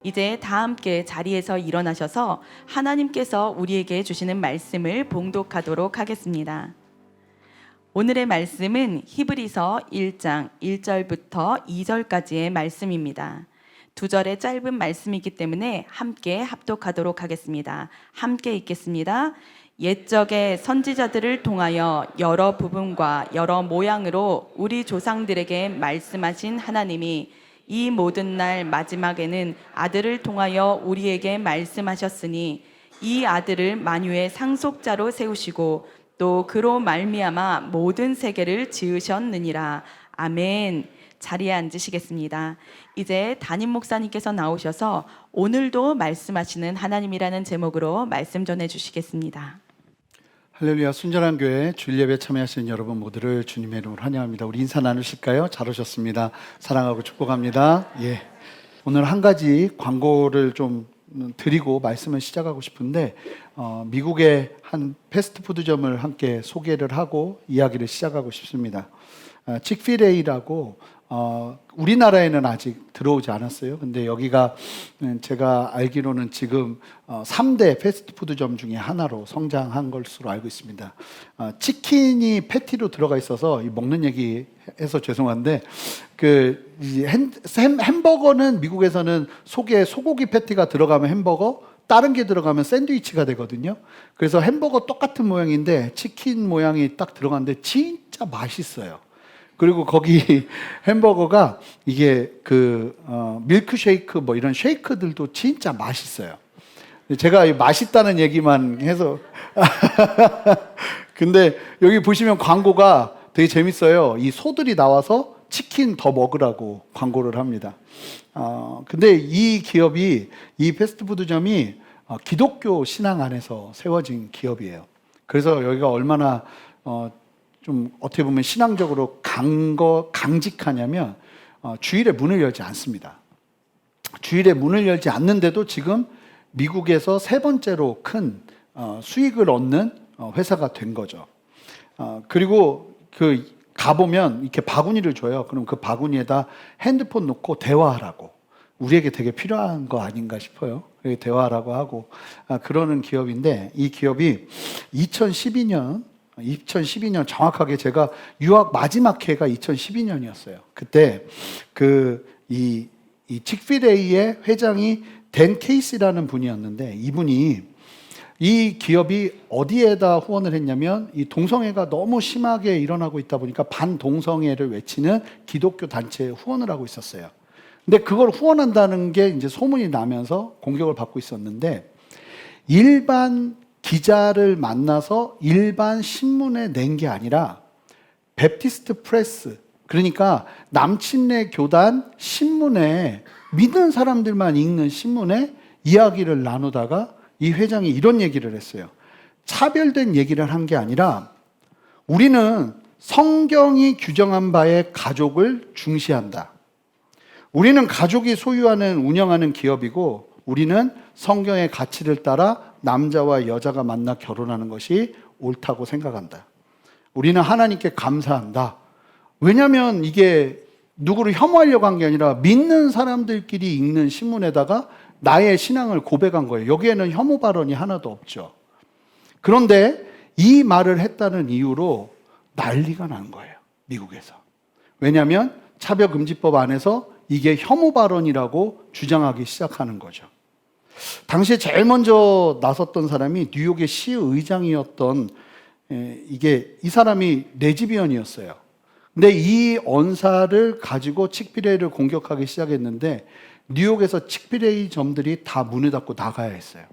이제 다 함께 자리에서 일어나셔서 하나님께서 우리에게 주시는 말씀을 봉독하도록 하겠습니다. 오늘의 말씀은 히브리서 1장 1절부터 2절까지의 말씀입니다. 두 절의 짧은 말씀이기 때문에 함께 합독하도록 하겠습니다. 함께 읽겠습니다. 옛적의 선지자들을 통하여 여러 부분과 여러 모양으로 우리 조상들에게 말씀하신 하나님이 이 모든 날 마지막에는 아들을 통하여 우리에게 말씀하셨으니 이 아들을 만유의 상속자로 세우시고 또 그로 말미암아 모든 세계를 지으셨느니라. 아멘. 자리에 앉으시겠습니다. 이제 담임 목사님께서 나오셔서 오늘도 말씀하시는 하나님이라는 제목으로 말씀 전해 주시겠습니다. 할렐루야. 순전한 교회 주일 예배 참여하시는 여러분 모두를 주님의 이름으로 환영합니다. 우리 인사 나누실까요? 잘 오셨습니다. 사랑하고 축복합니다. 예. 오늘 한 가지 광고를 좀 드리고 말씀을 시작하고 싶은데 미국의 한 패스트푸드점을 함께 소개를 하고 이야기를 시작하고 싶습니다. 칙필에이라고 우리나라에는 아직 들어오지 않았어요. 근데 여기가 제가 알기로는 지금 3대 패스트푸드점 중에 하나로 성장한 것으로 알고 있습니다. 치킨이 패티로 들어가 있어서 먹는 얘기 해서 죄송한데 햄버거는 미국에서는 속에 소고기 패티가 들어가면 햄버거, 다른 게 들어가면 샌드위치가 되거든요. 그래서 햄버거 똑같은 모양인데 치킨 모양이 딱 들어갔는데 진짜 맛있어요. 그리고 거기 햄버거가 이게 밀크쉐이크 뭐 이런 쉐이크들도 진짜 맛있어요. 제가 맛있다는 얘기만 해서 근데 여기 보시면 광고가 되게 재밌어요. 이 소들이 나와서 치킨 더 먹으라고 광고를 합니다. 근데 이 기업이, 이 패스트푸드점이 기독교 신앙 안에서 세워진 기업이에요. 그래서 여기가 얼마나 좀 어떻게 보면 신앙적으로 강직하냐면 주일에 문을 열지 않습니다. 주일에 문을 열지 않는데도 지금 미국에서 세 번째로 큰 수익을 얻는 회사가 된 거죠. 그리고 가보면 이렇게 바구니를 줘요. 그럼 그 바구니에다 핸드폰 놓고 대화하라고. 우리에게 되게 필요한 거 아닌가 싶어요. 대화하라고 하고 그러는 기업인데, 이 기업이 2012년 정확하게 제가 유학 마지막 해가 2012년이었어요. 그때 이 칙필에이의 회장이 댄 케이시라는 분이었는데, 이분이 이 기업이 어디에다 후원을 했냐면 이 동성애가 너무 심하게 일어나고 있다 보니까 반동성애를 외치는 기독교 단체에 후원을 하고 있었어요. 근데 그걸 후원한다는 게 이제 소문이 나면서 공격을 받고 있었는데, 일반 기자를 만나서 일반 신문에 낸 게 아니라 베프티스트 프레스, 그러니까 남침내 교단 신문에, 믿는 사람들만 읽는 신문에 이야기를 나누다가 이 회장이 이런 얘기를 했어요. 차별된 얘기를 한 게 아니라 우리는 성경이 규정한 바의 가족을 중시한다. 우리는 가족이 소유하는, 운영하는 기업이고 우리는 성경의 가치를 따라 남자와 여자가 만나 결혼하는 것이 옳다고 생각한다. 우리는 하나님께 감사한다. 왜냐하면 이게 누구를 혐오하려고 한 게 아니라 믿는 사람들끼리 읽는 신문에다가 나의 신앙을 고백한 거예요. 여기에는 혐오 발언이 하나도 없죠. 그런데 이 말을 했다는 이유로 난리가 난 거예요, 미국에서. 왜냐하면 차별금지법 안에서 이게 혐오 발언이라고 주장하기 시작하는 거죠. 당시에 제일 먼저 나섰던 사람이 뉴욕의 시의장이었던 이 사람이 레즈비언이었어요. 근데 이 언사를 가지고 칙필에이를 공격하기 시작했는데 뉴욕에서 칙필에이 점들이 다 문을 닫고 나가야 했어요.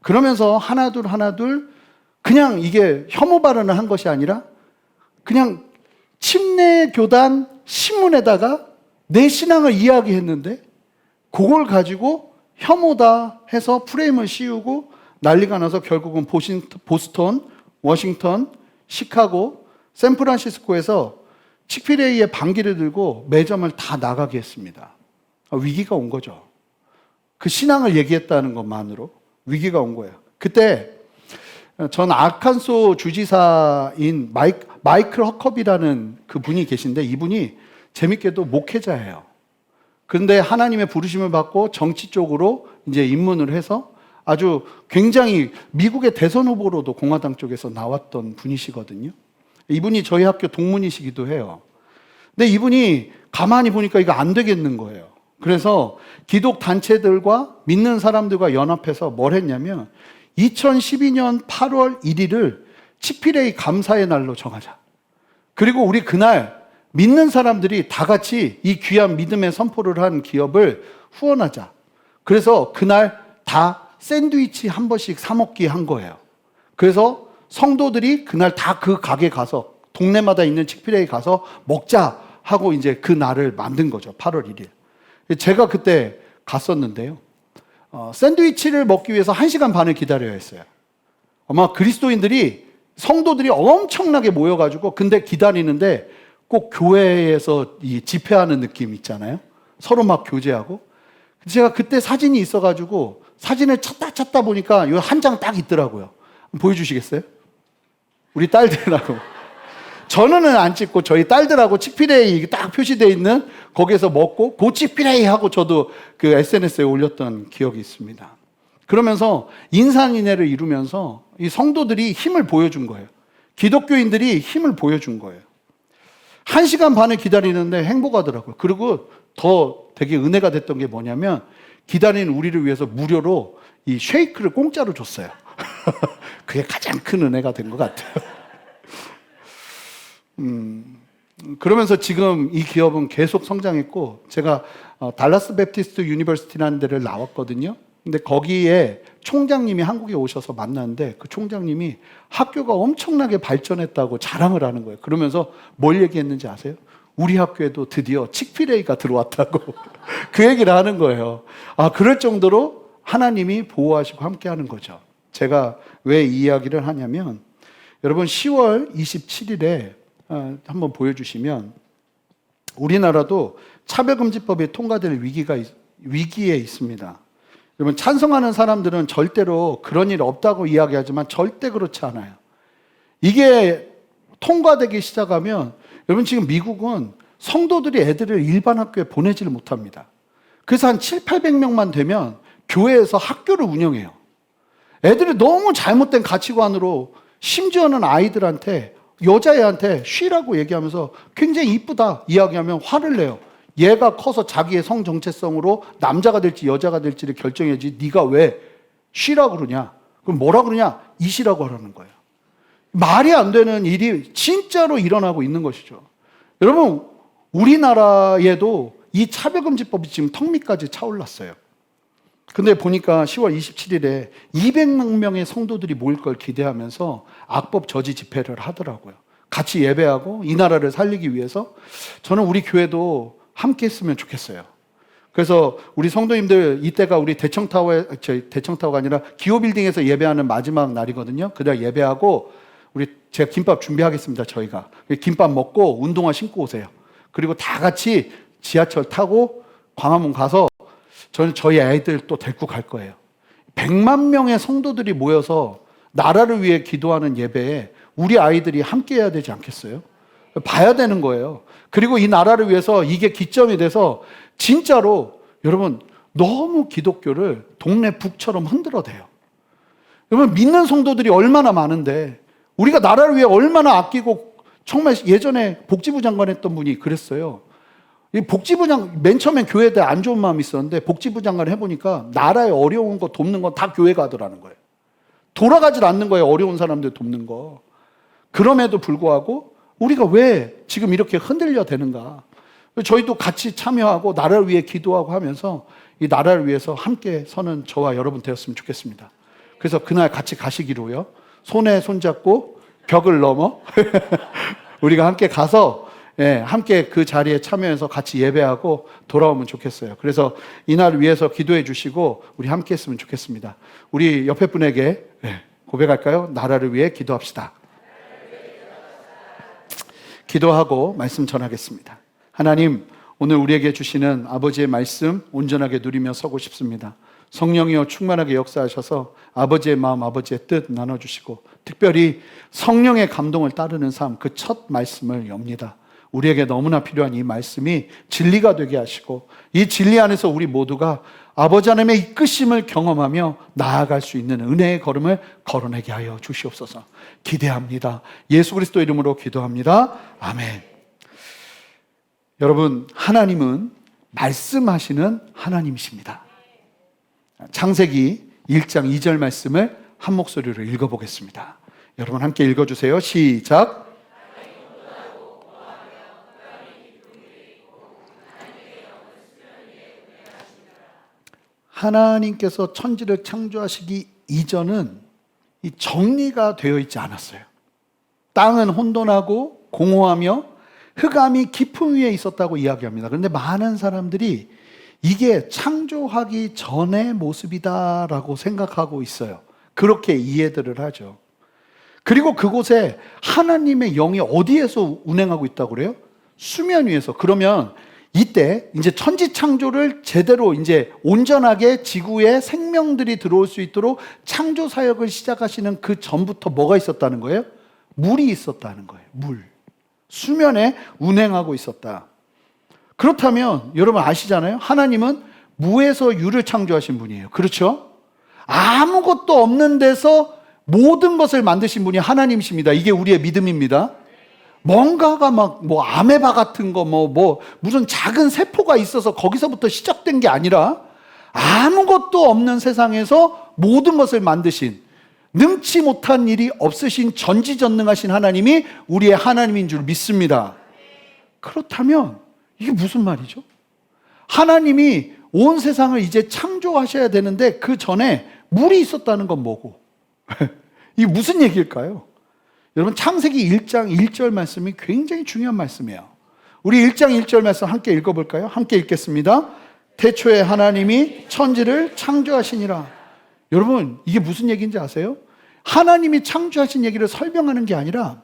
그러면서 하나둘 그냥 이게 혐오 발언을 한 것이 아니라 그냥 침례 교단 신문에다가 내 신앙을 이야기했는데 그걸 가지고 혐오다 해서 프레임을 씌우고 난리가 나서 결국은 보스턴, 워싱턴, 시카고, 샌프란시스코에서 칙필에이의 반기를 들고 매점을 다 나가게 했습니다. 위기가 온 거죠. 그 신앙을 얘기했다는 것만으로 위기가 온 거예요. 그때 전 아칸소 주지사인 마이클 허컵이라는 그 분이 계신데, 이분이 재밌게도 목회자예요. 그런데 하나님의 부르심을 받고 정치 쪽으로 이제 입문을 해서 아주 굉장히 미국의 대선 후보로도 공화당 쪽에서 나왔던 분이시거든요. 이분이 저희 학교 동문이시기도 해요. 근데 이분이 가만히 보니까 이거 안 되겠는 거예요. 그래서 기독 단체들과 믿는 사람들과 연합해서 뭘 했냐면 2012년 8월 1일을 치필레이 감사의 날로 정하자. 그리고 우리 그날 믿는 사람들이 다 같이 이 귀한 믿음의 선포를 한 기업을 후원하자. 그래서 그날 다 샌드위치 한 번씩 사 먹기 한 거예요. 그래서 성도들이 그날 다 그 가게 가서 동네마다 있는 치필레이 가서 먹자 하고 이제 그 날을 만든 거죠. 8월 1일. 제가 그때 갔었는데요. 샌드위치를 먹기 위해서 1시간 반을 기다려야 했어요. 아마 그리스도인들이 성도들이 엄청나게 모여가지고 근데 기다리는데 꼭 교회에서 이 집회하는 느낌 있잖아요. 서로 막 교제하고. 제가 그때 사진이 있어가지고 사진을 찾다 보니까 요 한 장 딱 있더라고요. 보여주시겠어요? 우리 딸들하고. 저는 안 찍고 저희 딸들하고 치필레이 딱 표시되어 있는 거기에서 먹고 고 치필레이 하고 저도 그 SNS에 올렸던 기억이 있습니다. 그러면서 인산인해를 이루면서 이 성도들이 힘을 보여준 거예요. 기독교인들이 힘을 보여준 거예요. 1시간 반을 기다리는데 행복하더라고요. 그리고 더 되게 은혜가 됐던 게 뭐냐면 기다리는 우리를 위해서 무료로 이 쉐이크를 공짜로 줬어요. 그게 가장 큰 은혜가 된 것 같아요. 그러면서 지금 이 기업은 계속 성장했고 제가 달라스 베프티스트 유니버시티라는 데를 나왔거든요. 근데 거기에 총장님이 한국에 오셔서 만났는데 그 총장님이 학교가 엄청나게 발전했다고 자랑을 하는 거예요. 그러면서 뭘 얘기했는지 아세요? 우리 학교에도 드디어 칙필레이가 들어왔다고 그 얘기를 하는 거예요. 아, 그럴 정도로 하나님이 보호하시고 함께 하는 거죠. 제가 왜 이 이야기를 하냐면 여러분 10월 27일에 한번 보여주시면 우리나라도 차별금지법이 통과될 위기에 있습니다. 여러분 찬성하는 사람들은 절대로 그런 일 없다고 이야기하지만 절대 그렇지 않아요. 이게 통과되기 시작하면 여러분 지금 미국은 성도들이 애들을 일반 학교에 보내지를 못합니다. 그래서 한 700~800명만 되면 교회에서 학교를 운영해요. 애들이 너무 잘못된 가치관으로 심지어는 아이들한테 여자애한테 쉬라고 얘기하면서 굉장히 이쁘다 이야기하면 화를 내요. 얘가 커서 자기의 성 정체성으로 남자가 될지 여자가 될지를 결정해야지 네가 왜 쉬라고 그러냐. 그럼 뭐라 그러냐. 이시라고 하라는 거예요. 말이 안 되는 일이 진짜로 일어나고 있는 것이죠. 여러분 우리나라에도 이 차별금지법이 지금 턱 밑까지 차올랐어요. 근데 보니까 10월 27일에 200만 명의 성도들이 모일 걸 기대하면서 악법 저지 집회를 하더라고요. 같이 예배하고 이 나라를 살리기 위해서 저는 우리 교회도 함께 했으면 좋겠어요. 그래서 우리 성도님들 이때가 우리 대청타워가 아니라 기호빌딩에서 예배하는 마지막 날이거든요. 그날 예배하고 제가 김밥 준비하겠습니다. 저희가 김밥 먹고 운동화 신고 오세요. 그리고 다 같이 지하철 타고 광화문 가서 저는 저희 아이들 또 데리고 갈 거예요. 100만 명의 성도들이 모여서 나라를 위해 기도하는 예배에 우리 아이들이 함께 해야 되지 않겠어요? 봐야 되는 거예요. 그리고 이 나라를 위해서 이게 기점이 돼서 진짜로 여러분 너무 기독교를 동네 북처럼 흔들어대요. 여러분 믿는 성도들이 얼마나 많은데 우리가 나라를 위해 얼마나 아끼고 정말 예전에 복지부 장관 했던 분이 그랬어요. 이 복지부 맨 처음엔 교회에 대해 안 좋은 마음이 있었는데 복지부 장관 해보니까 나라에 어려운 거 돕는 건 다 교회가 하더라는 거예요. 돌아가질 않는 거예요. 어려운 사람들 돕는 거. 그럼에도 불구하고 우리가 왜 지금 이렇게 흔들려 되는가. 저희도 같이 참여하고 나라를 위해 기도하고 하면서 이 나라를 위해서 함께 서는 저와 여러분 되었으면 좋겠습니다. 그래서 그날 같이 가시기로요. 손에 손잡고 벽을 넘어 우리가 함께 가서 함께 그 자리에 참여해서 같이 예배하고 돌아오면 좋겠어요. 그래서 이날 위해서 기도해 주시고 우리 함께 했으면 좋겠습니다. 우리 옆에 분에게 고백할까요? 나라를 위해 기도합시다. 기도하고 말씀 전하겠습니다. 하나님, 오늘 우리에게 주시는 아버지의 말씀 온전하게 누리며 서고 싶습니다. 성령이여 충만하게 역사하셔서 아버지의 마음, 아버지의 뜻 나눠주시고 특별히 성령의 감동을 따르는 삶, 그 첫 말씀을 엽니다. 우리에게 너무나 필요한 이 말씀이 진리가 되게 하시고 이 진리 안에서 우리 모두가 아버지 하나님의 이끄심을 경험하며 나아갈 수 있는 은혜의 걸음을 걸어내게 하여 주시옵소서. 기대합니다. 예수 그리스도 이름으로 기도합니다. 아멘. 여러분, 하나님은 말씀하시는 하나님이십니다. 창세기 1장 2절 말씀을 한 목소리로 읽어보겠습니다. 여러분 함께 읽어주세요. 시작. 하나님께서 천지를 창조하시기 이전은 이 정리가 되어 있지 않았어요. 땅은 혼돈하고 공허하며 흑암이 깊음 위에 있었다고 이야기합니다. 그런데 많은 사람들이 이게 창조하기 전의 모습이다라고 생각하고 있어요. 그렇게 이해들을 하죠. 그리고 그곳에 하나님의 영이 어디에서 운행하고 있다고 그래요? 수면 위에서. 그러면 이때 이제 천지 창조를 제대로 이제 온전하게 지구에 생명들이 들어올 수 있도록 창조 사역을 시작하시는 그 전부터 뭐가 있었다는 거예요? 물이 있었다는 거예요. 물. 수면에 운행하고 있었다. 그렇다면 여러분 아시잖아요? 하나님은 무에서 유를 창조하신 분이에요. 그렇죠? 아무것도 없는 데서 모든 것을 만드신 분이 하나님이십니다. 이게 우리의 믿음입니다. 뭔가가 막 뭐 아메바 같은 거 뭐 무슨 작은 세포가 있어서 거기서부터 시작된 게 아니라 아무것도 없는 세상에서 모든 것을 만드신 능치 못한 일이 없으신 전지전능하신 하나님이 우리의 하나님인 줄 믿습니다. 그렇다면 이게 무슨 말이죠? 하나님이 온 세상을 이제 창조하셔야 되는데 그 전에 물이 있었다는 건 뭐고? 이게 무슨 얘기일까요? 여러분 창세기 1장 1절 말씀이 굉장히 중요한 말씀이에요. 우리 1장 1절 말씀 함께 읽어볼까요? 함께 읽겠습니다. 태초에 하나님이 천지를 창조하시니라. 여러분 이게 무슨 얘기인지 아세요? 하나님이 창조하신 얘기를 설명하는 게 아니라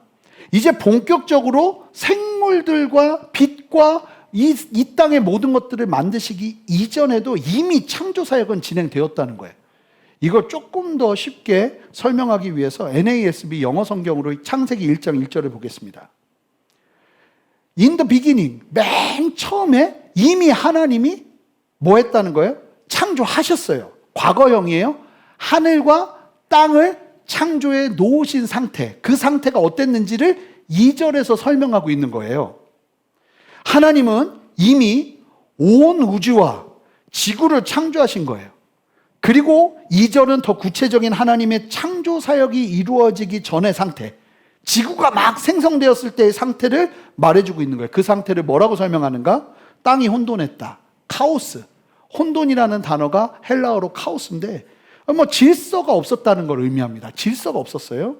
이제 본격적으로 생물들과 빛과 이 땅의 모든 것들을 만드시기 이전에도 이미 창조 사역은 진행되었다는 거예요. 이걸 조금 더 쉽게 설명하기 위해서 NASB 영어 성경으로 창세기 1장 1절을 보겠습니다. In the beginning, 맨 처음에 이미 하나님이 뭐 했다는 거예요? 창조하셨어요. 과거형이에요. 하늘과 땅을 창조해 놓으신 상태, 그 상태가 어땠는지를 2절에서 설명하고 있는 거예요. 하나님은 이미 온 우주와 지구를 창조하신 거예요. 그리고 2절은 더 구체적인 하나님의 창조 사역이 이루어지기 전의 상태, 지구가 막 생성되었을 때의 상태를 말해주고 있는 거예요. 그 상태를 뭐라고 설명하는가? 땅이 혼돈했다. 카오스. 혼돈이라는 단어가 헬라어로 카오스인데 뭐 질서가 없었다는 걸 의미합니다. 질서가 없었어요.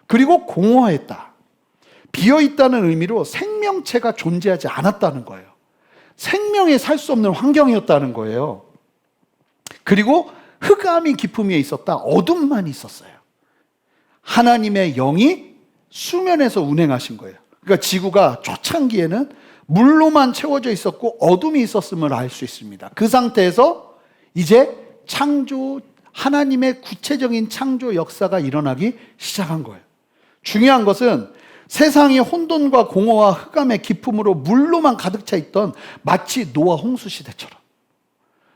그리고 공허했다. 비어있다는 의미로 생명체가 존재하지 않았다는 거예요. 생명이 살 수 없는 환경이었다는 거예요. 그리고 흑암이 깊음 위에 있었다. 어둠만 있었어요. 하나님의 영이 수면에서 운행하신 거예요. 그러니까 지구가 초창기에는 물로만 채워져 있었고 어둠이 있었음을 알 수 있습니다. 그 상태에서 이제 하나님의 구체적인 창조 역사가 일어나기 시작한 거예요. 중요한 것은 세상이 혼돈과 공허와 흑암의 깊음으로 물로만 가득 차 있던 마치 노아 홍수 시대처럼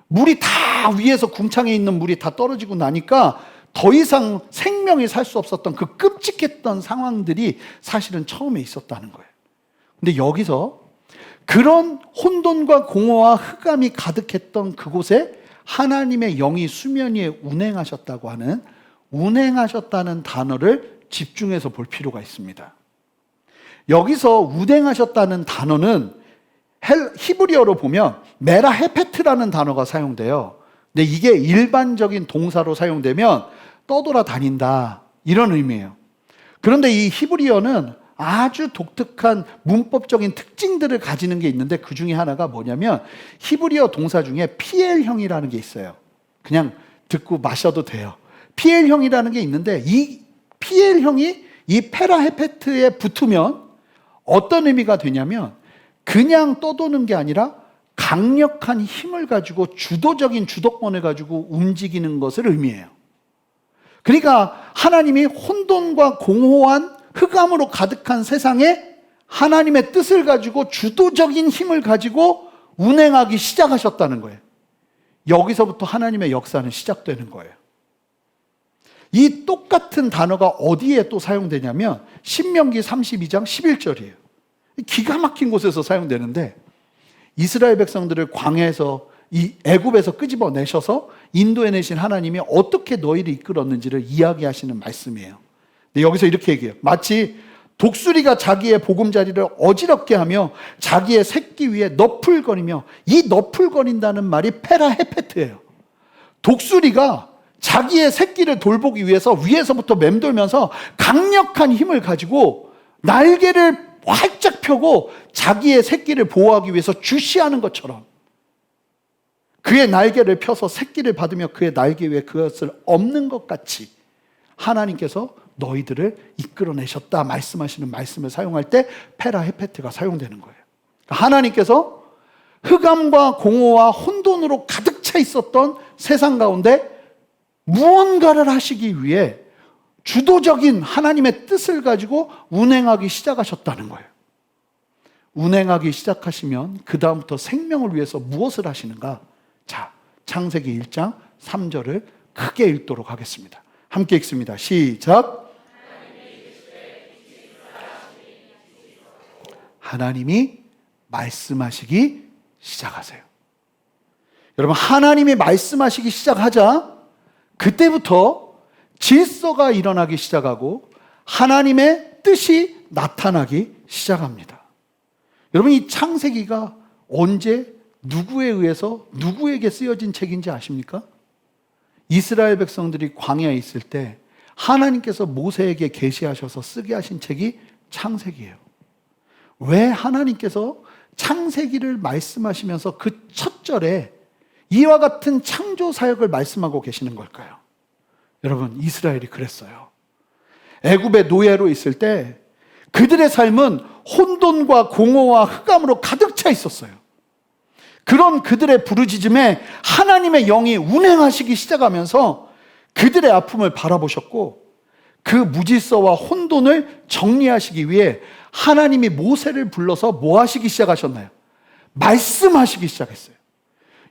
물이 다 위에서 궁창에 있는 물이 다 떨어지고 나니까 더 이상 생명이 살 수 없었던 그 끔찍했던 상황들이 사실은 처음에 있었다는 거예요. 근데 여기서 그런 혼돈과 공허와 흑암이 가득했던 그곳에 하나님의 영이 수면 위에 운행하셨다고 하는 운행하셨다는 단어를 집중해서 볼 필요가 있습니다. 여기서 운행하셨다는 단어는 히브리어로 보면 메라 헤페트라는 단어가 사용돼요. 근데 이게 일반적인 동사로 사용되면 떠돌아다닌다 이런 의미예요. 그런데 이 히브리어는 아주 독특한 문법적인 특징들을 가지는 게 있는데 그 중에 하나가 뭐냐면 히브리어 동사 중에 PL형이라는 게 있어요. 그냥 듣고 마셔도 돼요. PL형이라는 게 있는데 이 PL형이 이 페라헤페트에 붙으면 어떤 의미가 되냐면 그냥 떠도는 게 아니라 강력한 힘을 가지고 주도적인 주도권을 가지고 움직이는 것을 의미해요. 그러니까 하나님이 혼돈과 공허한 흑암으로 가득한 세상에 하나님의 뜻을 가지고 주도적인 힘을 가지고 운행하기 시작하셨다는 거예요. 여기서부터 하나님의 역사는 시작되는 거예요. 이 똑같은 단어가 어디에 또 사용되냐면 신명기 32장 11절이에요. 기가 막힌 곳에서 사용되는데 이스라엘 백성들을 광야에서 이 애굽에서 끄집어내셔서 인도해 내신 하나님이 어떻게 너희를 이끌었는지를 이야기하시는 말씀이에요. 근데 여기서 이렇게 얘기해요. 마치 독수리가 자기의 보금자리를 어지럽게 하며 자기의 새끼 위에 너풀거리며, 이 너풀거린다는 말이 페라헤페트예요. 독수리가 자기의 새끼를 돌보기 위해서 위에서부터 맴돌면서 강력한 힘을 가지고 날개를 활짝 펴고 자기의 새끼를 보호하기 위해서 주시하는 것처럼 그의 날개를 펴서 새끼를 받으며 그의 날개 위에 그것을 엎는 것 같이 하나님께서 너희들을 이끌어내셨다 말씀하시는 말씀을 사용할 때 페라헤페트가 사용되는 거예요. 하나님께서 흑암과 공허와 혼돈으로 가득 차 있었던 세상 가운데 무언가를 하시기 위해 주도적인 하나님의 뜻을 가지고 운행하기 시작하셨다는 거예요. 운행하기 시작하시면 그 다음부터 생명을 위해서 무엇을 하시는가? 자, 창세기 1장 3절을 크게 읽도록 하겠습니다. 함께 읽습니다. 시작. 하나님이 말씀하시기 시작하세요. 여러분, 하나님이 말씀하시기 시작하자 그때부터 질서가 일어나기 시작하고 하나님의 뜻이 나타나기 시작합니다. 여러분, 이 창세기가 언제 누구에 의해서 누구에게 쓰여진 책인지 아십니까? 이스라엘 백성들이 광야에 있을 때 하나님께서 모세에게 계시하셔서 쓰게 하신 책이 창세기예요. 왜 하나님께서 창세기를 말씀하시면서 그 첫 절에 이와 같은 창조 사역을 말씀하고 계시는 걸까요? 여러분, 이스라엘이 그랬어요. 애굽의 노예로 있을 때 그들의 삶은 혼돈과 공허와 흑암으로 가득 차 있었어요. 그런 그들의 부르짖음에 하나님의 영이 운행하시기 시작하면서 그들의 아픔을 바라보셨고 그 무질서와 혼돈을 정리하시기 위해 하나님이 모세를 불러서 뭐 하시기 시작하셨나요? 말씀하시기 시작했어요.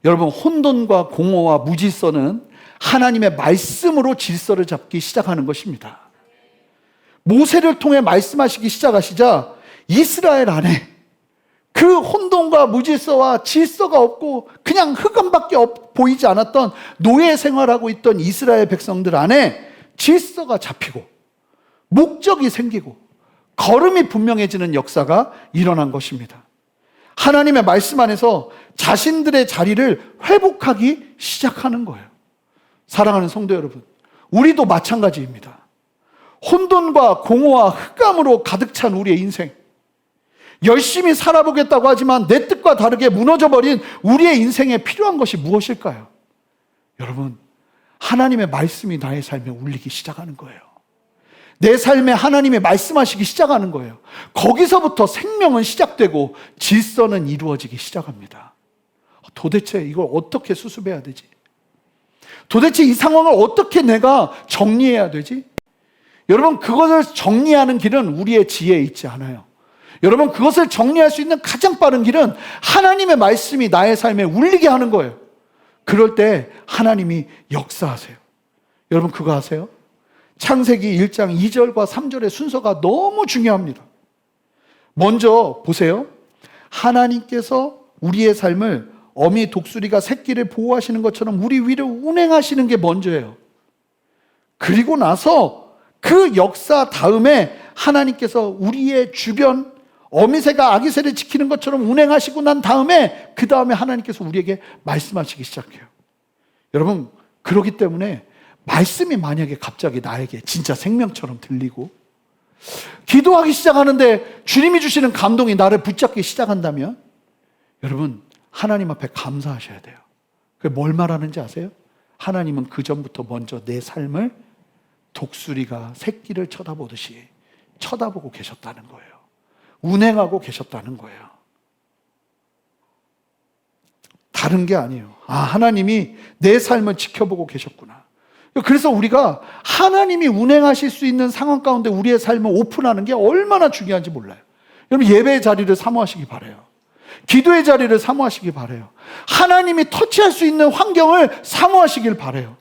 여러분, 혼돈과 공허와 무질서는 하나님의 말씀으로 질서를 잡기 시작하는 것입니다. 모세를 통해 말씀하시기 시작하시자 이스라엘 안에 그 혼돈과 무질서와 질서가 없고 그냥 흑암밖에 보이지 않았던 노예 생활하고 있던 이스라엘 백성들 안에 질서가 잡히고 목적이 생기고 걸음이 분명해지는 역사가 일어난 것입니다. 하나님의 말씀 안에서 자신들의 자리를 회복하기 시작하는 거예요. 사랑하는 성도 여러분, 우리도 마찬가지입니다. 혼돈과 공허와 흑암으로 가득 찬 우리의 인생, 열심히 살아보겠다고 하지만 내 뜻과 다르게 무너져버린 우리의 인생에 필요한 것이 무엇일까요? 여러분, 하나님의 말씀이 나의 삶에 울리기 시작하는 거예요. 내 삶에 하나님이 말씀하시기 시작하는 거예요. 거기서부터 생명은 시작되고 질서는 이루어지기 시작합니다. 도대체 이걸 어떻게 수습해야 되지? 도대체 이 상황을 어떻게 내가 정리해야 되지? 여러분, 그것을 정리하는 길은 우리의 지혜에 있지 않아요. 여러분, 그것을 정리할 수 있는 가장 빠른 길은 하나님의 말씀이 나의 삶에 울리게 하는 거예요. 그럴 때 하나님이 역사하세요. 여러분, 그거 아세요? 창세기 1장 2절과 3절의 순서가 너무 중요합니다. 먼저 보세요. 하나님께서 우리의 삶을 어미 독수리가 새끼를 보호하시는 것처럼 우리 위를 운행하시는 게 먼저예요. 그리고 나서 그 역사 다음에 하나님께서 우리의 주변 어미새가 아기새를 지키는 것처럼 운행하시고 난 다음에 그 다음에 하나님께서 우리에게 말씀하시기 시작해요. 여러분, 그렇기 때문에 말씀이 만약에 갑자기 나에게 진짜 생명처럼 들리고 기도하기 시작하는데 주님이 주시는 감동이 나를 붙잡기 시작한다면 여러분, 하나님 앞에 감사하셔야 돼요. 그게 뭘 말하는지 아세요? 하나님은 그 전부터 먼저 내 삶을 독수리가 새끼를 쳐다보듯이 쳐다보고 계셨다는 거예요. 운행하고 계셨다는 거예요. 다른 게 아니에요. 아, 하나님이 내 삶을 지켜보고 계셨구나. 그래서 우리가 하나님이 운행하실 수 있는 상황 가운데 우리의 삶을 오픈하는 게 얼마나 중요한지 몰라요. 여러분 예배의 자리를 사모하시기 바라요. 기도의 자리를 사모하시기 바라요. 하나님이 터치할 수 있는 환경을 사모하시길 바라요.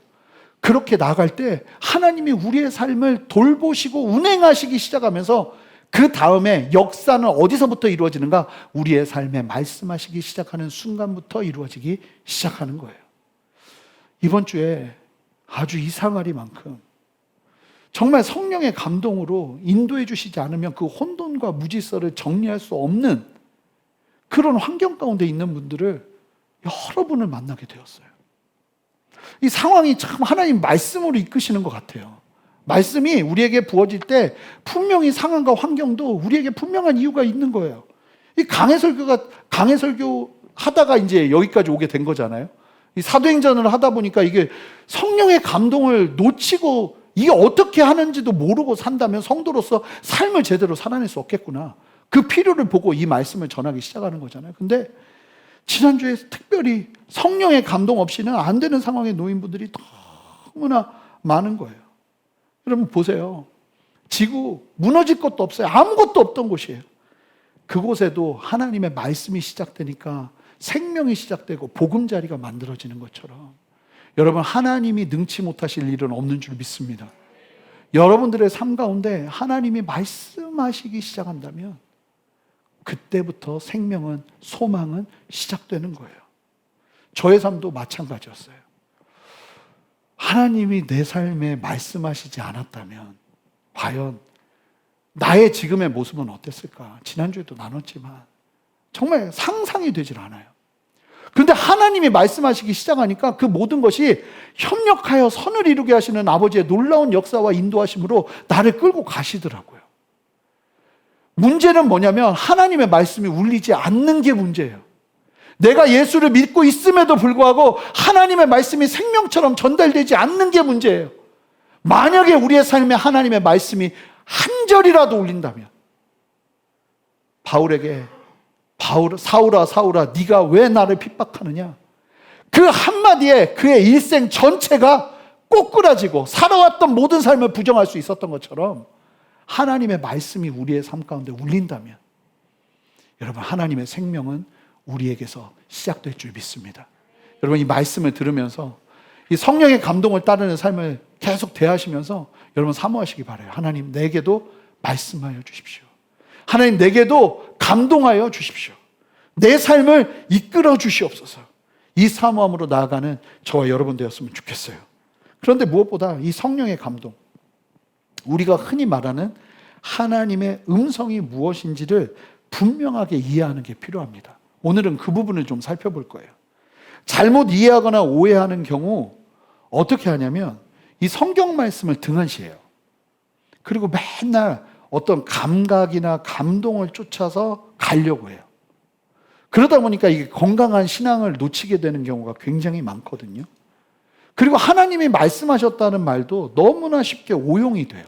그렇게 나아갈 때 하나님이 우리의 삶을 돌보시고 운행하시기 시작하면서 그 다음에 역사는 어디서부터 이루어지는가? 우리의 삶에 말씀하시기 시작하는 순간부터 이루어지기 시작하는 거예요. 이번 주에 아주 이상하리만큼 정말 성령의 감동으로 인도해 주시지 않으면 그 혼돈과 무질서를 정리할 수 없는 그런 환경 가운데 있는 분들을 여러 분을 만나게 되었어요. 이 상황이 참 하나님 말씀으로 이끄시는 것 같아요. 말씀이 우리에게 부어질 때 분명히 상황과 환경도 우리에게 분명한 이유가 있는 거예요. 이 강해 설교 하다가 이제 여기까지 오게 된 거잖아요. 이 사도행전을 하다 보니까 이게 성령의 감동을 놓치고 이게 어떻게 하는지도 모르고 산다면 성도로서 삶을 제대로 살아낼 수 없겠구나. 그 필요를 보고 이 말씀을 전하기 시작하는 거잖아요. 근데 지난주에 특별히 성령의 감동 없이는 안 되는 상황에 놓인 분들이 너무나 많은 거예요. 여러분 보세요. 지구 무너질 것도 없어요. 아무것도 없던 곳이에요. 그곳에도 하나님의 말씀이 시작되니까 생명이 시작되고 보금자리가 만들어지는 것처럼 여러분 하나님이 능치 못하실 일은 없는 줄 믿습니다. 여러분들의 삶 가운데 하나님이 말씀하시기 시작한다면 그때부터 생명은 소망은 시작되는 거예요. 저의 삶도 마찬가지였어요. 하나님이 내 삶에 말씀하시지 않았다면 과연 나의 지금의 모습은 어땠을까? 지난주에도 나눴지만 정말 상상이 되질 않아요. 그런데 하나님이 말씀하시기 시작하니까 그 모든 것이 협력하여 선을 이루게 하시는 아버지의 놀라운 역사와 인도하심으로 나를 끌고 가시더라고요. 문제는 뭐냐면 하나님의 말씀이 울리지 않는 게 문제예요. 내가 예수를 믿고 있음에도 불구하고 하나님의 말씀이 생명처럼 전달되지 않는 게 문제예요. 만약에 우리의 삶에 하나님의 말씀이 한 절이라도 울린다면 바울에게 사울아 사울아 네가 왜 나를 핍박하느냐, 그 한마디에 그의 일생 전체가 꼬꾸라지고 살아왔던 모든 삶을 부정할 수 있었던 것처럼 하나님의 말씀이 우리의 삶 가운데 울린다면 여러분 하나님의 생명은 우리에게서 시작될 줄 믿습니다. 여러분 이 말씀을 들으면서 이 성령의 감동을 따르는 삶을 계속 대하시면서 여러분 사모하시기 바라요. 하나님 내게도 말씀하여 주십시오. 하나님 내게도 감동하여 주십시오. 내 삶을 이끌어 주시옵소서. 이 사모함으로 나아가는 저와 여러분 되었으면 좋겠어요. 그런데 무엇보다 이 성령의 감동, 우리가 흔히 말하는 하나님의 음성이 무엇인지를 분명하게 이해하는 게 필요합니다. 오늘은 그 부분을 좀 살펴볼 거예요. 잘못 이해하거나 오해하는 경우 어떻게 하냐면 이 성경 말씀을 등한시해요. 그리고 맨날 어떤 감각이나 감동을 쫓아서 가려고 해요. 그러다 보니까 이게 건강한 신앙을 놓치게 되는 경우가 굉장히 많거든요. 그리고 하나님이 말씀하셨다는 말도 너무나 쉽게 오용이 돼요.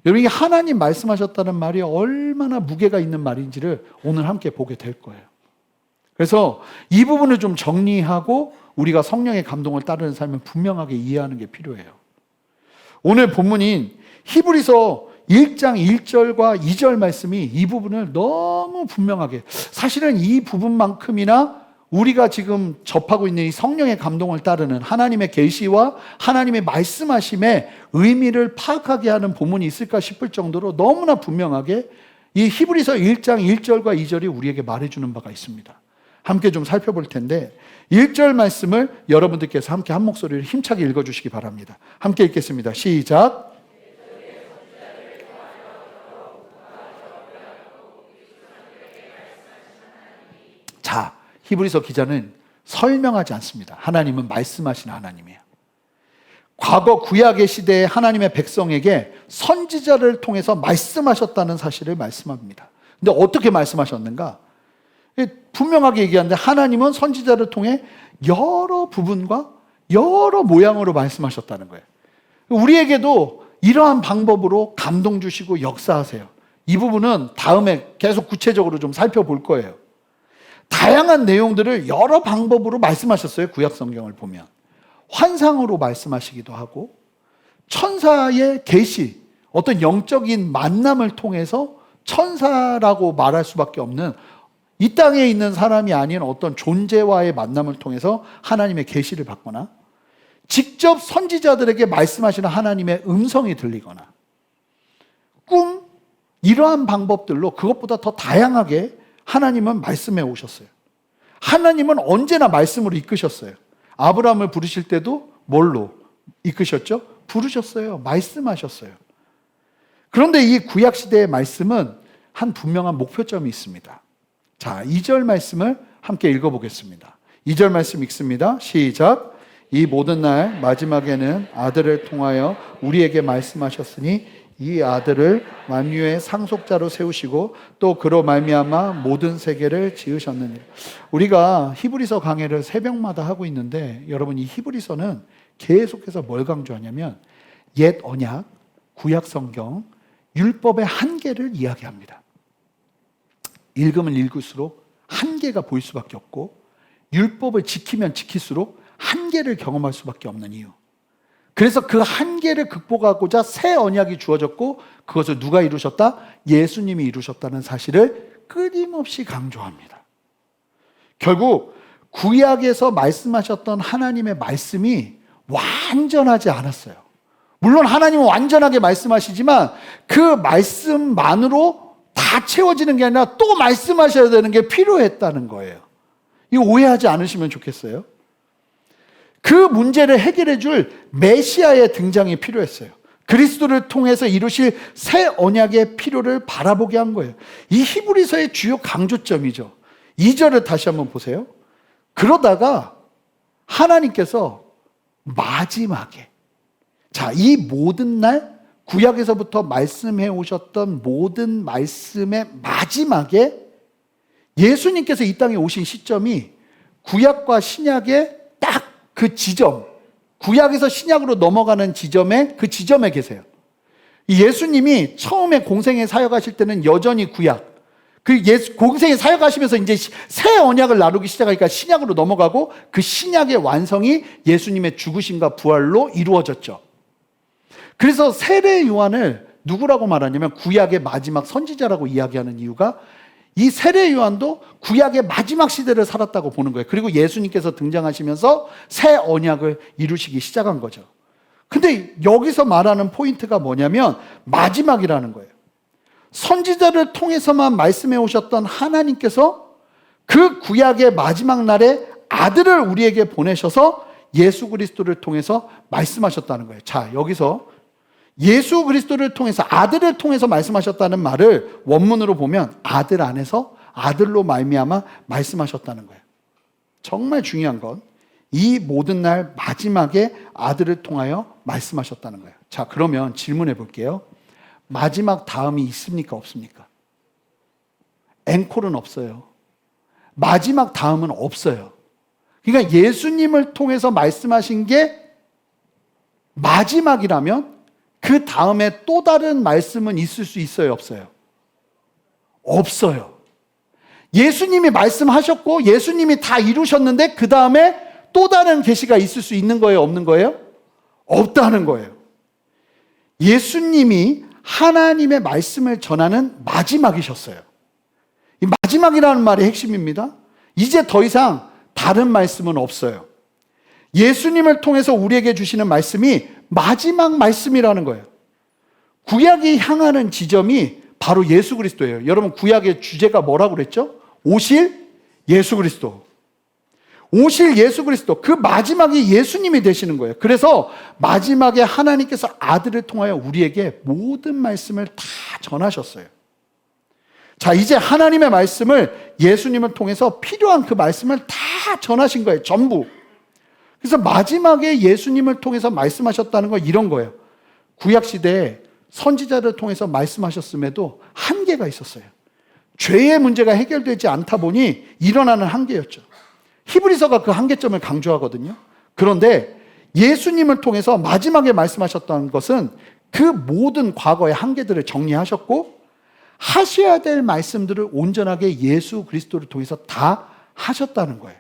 여러분 이 하나님 말씀하셨다는 말이 얼마나 무게가 있는 말인지를 오늘 함께 보게 될 거예요. 그래서 이 부분을 좀 정리하고 우리가 성령의 감동을 따르는 삶을 분명하게 이해하는 게 필요해요. 오늘 본문인 히브리서 1장 1절과 2절 말씀이 이 부분을 너무 분명하게, 사실은 이 부분만큼이나 우리가 지금 접하고 있는 이 성령의 감동을 따르는 하나님의 계시와 하나님의 말씀하심의 의미를 파악하게 하는 본문이 있을까 싶을 정도로 너무나 분명하게 이 히브리서 1장 1절과 2절이 우리에게 말해주는 바가 있습니다. 함께 좀 살펴볼 텐데 1절 말씀을 여러분들께서 함께 한 목소리를 힘차게 읽어주시기 바랍니다. 함께 읽겠습니다. 시작. 자, 히브리서 기자는 설명하지 않습니다. 하나님은 말씀하시는 하나님이에요. 과거 구약의 시대에 하나님의 백성에게 선지자를 통해서 말씀하셨다는 사실을 말씀합니다. 근데 어떻게 말씀하셨는가? 분명하게 얘기하는데 하나님은 선지자를 통해 여러 부분과 여러 모양으로 말씀하셨다는 거예요. 우리에게도 이러한 방법으로 감동 주시고 역사하세요. 이 부분은 다음에 계속 구체적으로 좀 살펴볼 거예요. 다양한 내용들을 여러 방법으로 말씀하셨어요. 구약 성경을 보면 환상으로 말씀하시기도 하고 천사의 계시, 어떤 영적인 만남을 통해서 천사라고 말할 수밖에 없는 이 땅에 있는 사람이 아닌 어떤 존재와의 만남을 통해서 하나님의 계시를 받거나 직접 선지자들에게 말씀하시는 하나님의 음성이 들리거나 꿈, 이러한 방법들로 그것보다 더 다양하게 하나님은 말씀해 오셨어요. 하나님은 언제나 말씀으로 이끄셨어요. 아브라함을 부르실 때도 뭘로 이끄셨죠? 부르셨어요. 말씀하셨어요. 그런데 이 구약시대의 말씀은 한 분명한 목표점이 있습니다. 자, 2절 말씀을 함께 읽어보겠습니다. 2절 말씀 읽습니다. 시작. 이 모든 날 마지막에는 아들을 통하여 우리에게 말씀하셨으니 이 아들을 만유의 상속자로 세우시고 또 그로 말미암아 모든 세계를 지으셨느니라. 우리가 히브리서 강해를 새벽마다 하고 있는데 여러분, 이 히브리서는 계속해서 뭘 강조하냐면 옛 언약, 구약 성경, 율법의 한계를 이야기합니다. 읽으면 읽을수록 한계가 보일 수밖에 없고 율법을 지키면 지킬수록 한계를 경험할 수밖에 없는 이유. 그래서 그 한계를 극복하고자 새 언약이 주어졌고 그것을 누가 이루셨다? 예수님이 이루셨다는 사실을 끊임없이 강조합니다. 결국 구약에서 말씀하셨던 하나님의 말씀이 완전하지 않았어요. 물론 하나님은 완전하게 말씀하시지만 그 말씀만으로 다 채워지는 게 아니라 또 말씀하셔야 되는 게 필요했다는 거예요. 이거 오해하지 않으시면 좋겠어요. 그 문제를 해결해 줄 메시아의 등장이 필요했어요. 그리스도를 통해서 이루실 새 언약의 필요를 바라보게 한 거예요. 이 히브리서의 주요 강조점이죠. 2절을 다시 한번 보세요. 그러다가 하나님께서 마지막에, 자, 이 모든 날 구약에서부터 말씀해 오셨던 모든 말씀의 마지막에 예수님께서 이 땅에 오신 시점이 구약과 신약의 딱 그 지점, 구약에서 신약으로 넘어가는 그 지점에 계세요. 예수님이 처음에 공생에 사역하실 때는 여전히 구약, 공생에 사역하시면서 이제 새 언약을 나누기 시작하니까 신약으로 넘어가고 그 신약의 완성이 예수님의 죽으심과 부활로 이루어졌죠. 그래서 세례 요한을 누구라고 말하냐면 구약의 마지막 선지자라고 이야기하는 이유가 이 세례 요한도 구약의 마지막 시대를 살았다고 보는 거예요. 그리고 예수님께서 등장하시면서 새 언약을 이루시기 시작한 거죠. 근데 여기서 말하는 포인트가 뭐냐면 마지막이라는 거예요. 선지자를 통해서만 말씀해 오셨던 하나님께서 그 구약의 마지막 날에 아들을 우리에게 보내셔서 예수 그리스도를 통해서 말씀하셨다는 거예요. 자, 여기서 예수 그리스도를 통해서, 아들을 통해서 말씀하셨다는 말을 원문으로 보면 아들 안에서 아들로 말미암아 말씀하셨다는 거예요. 정말 중요한 건 이 모든 날 마지막에 아들을 통하여 말씀하셨다는 거예요. 자, 그러면 질문해 볼게요. 마지막 다음이 있습니까? 없습니까? 앵콜은 없어요. 마지막 다음은 없어요. 그러니까 예수님을 통해서 말씀하신 게 마지막이라면 그 다음에 또 다른 말씀은 있을 수 있어요? 없어요? 없어요. 예수님이 말씀하셨고 예수님이 다 이루셨는데 그 다음에 또 다른 계시가 있을 수 있는 거예요? 없는 거예요? 없다는 거예요. 예수님이 하나님의 말씀을 전하는 마지막이셨어요. 이 마지막이라는 말이 핵심입니다. 이제 더 이상 다른 말씀은 없어요. 예수님을 통해서 우리에게 주시는 말씀이 마지막 말씀이라는 거예요. 구약이 향하는 지점이 바로 예수 그리스도예요. 여러분, 구약의 주제가 뭐라고 그랬죠? 오실 예수 그리스도. 오실 예수 그리스도. 그 마지막이 예수님이 되시는 거예요. 그래서 마지막에 하나님께서 아들을 통하여 우리에게 모든 말씀을 다 전하셨어요. 자, 이제 하나님의 말씀을 예수님을 통해서 필요한 그 말씀을 다 전하신 거예요. 전부. 그래서 마지막에 예수님을 통해서 말씀하셨다는 건 이런 거예요. 구약시대에 선지자를 통해서 말씀하셨음에도 한계가 있었어요. 죄의 문제가 해결되지 않다 보니 일어나는 한계였죠. 히브리서가 그 한계점을 강조하거든요. 그런데 예수님을 통해서 마지막에 말씀하셨다는 것은 그 모든 과거의 한계들을 정리하셨고 하셔야 될 말씀들을 온전하게 예수 그리스도를 통해서 다 하셨다는 거예요.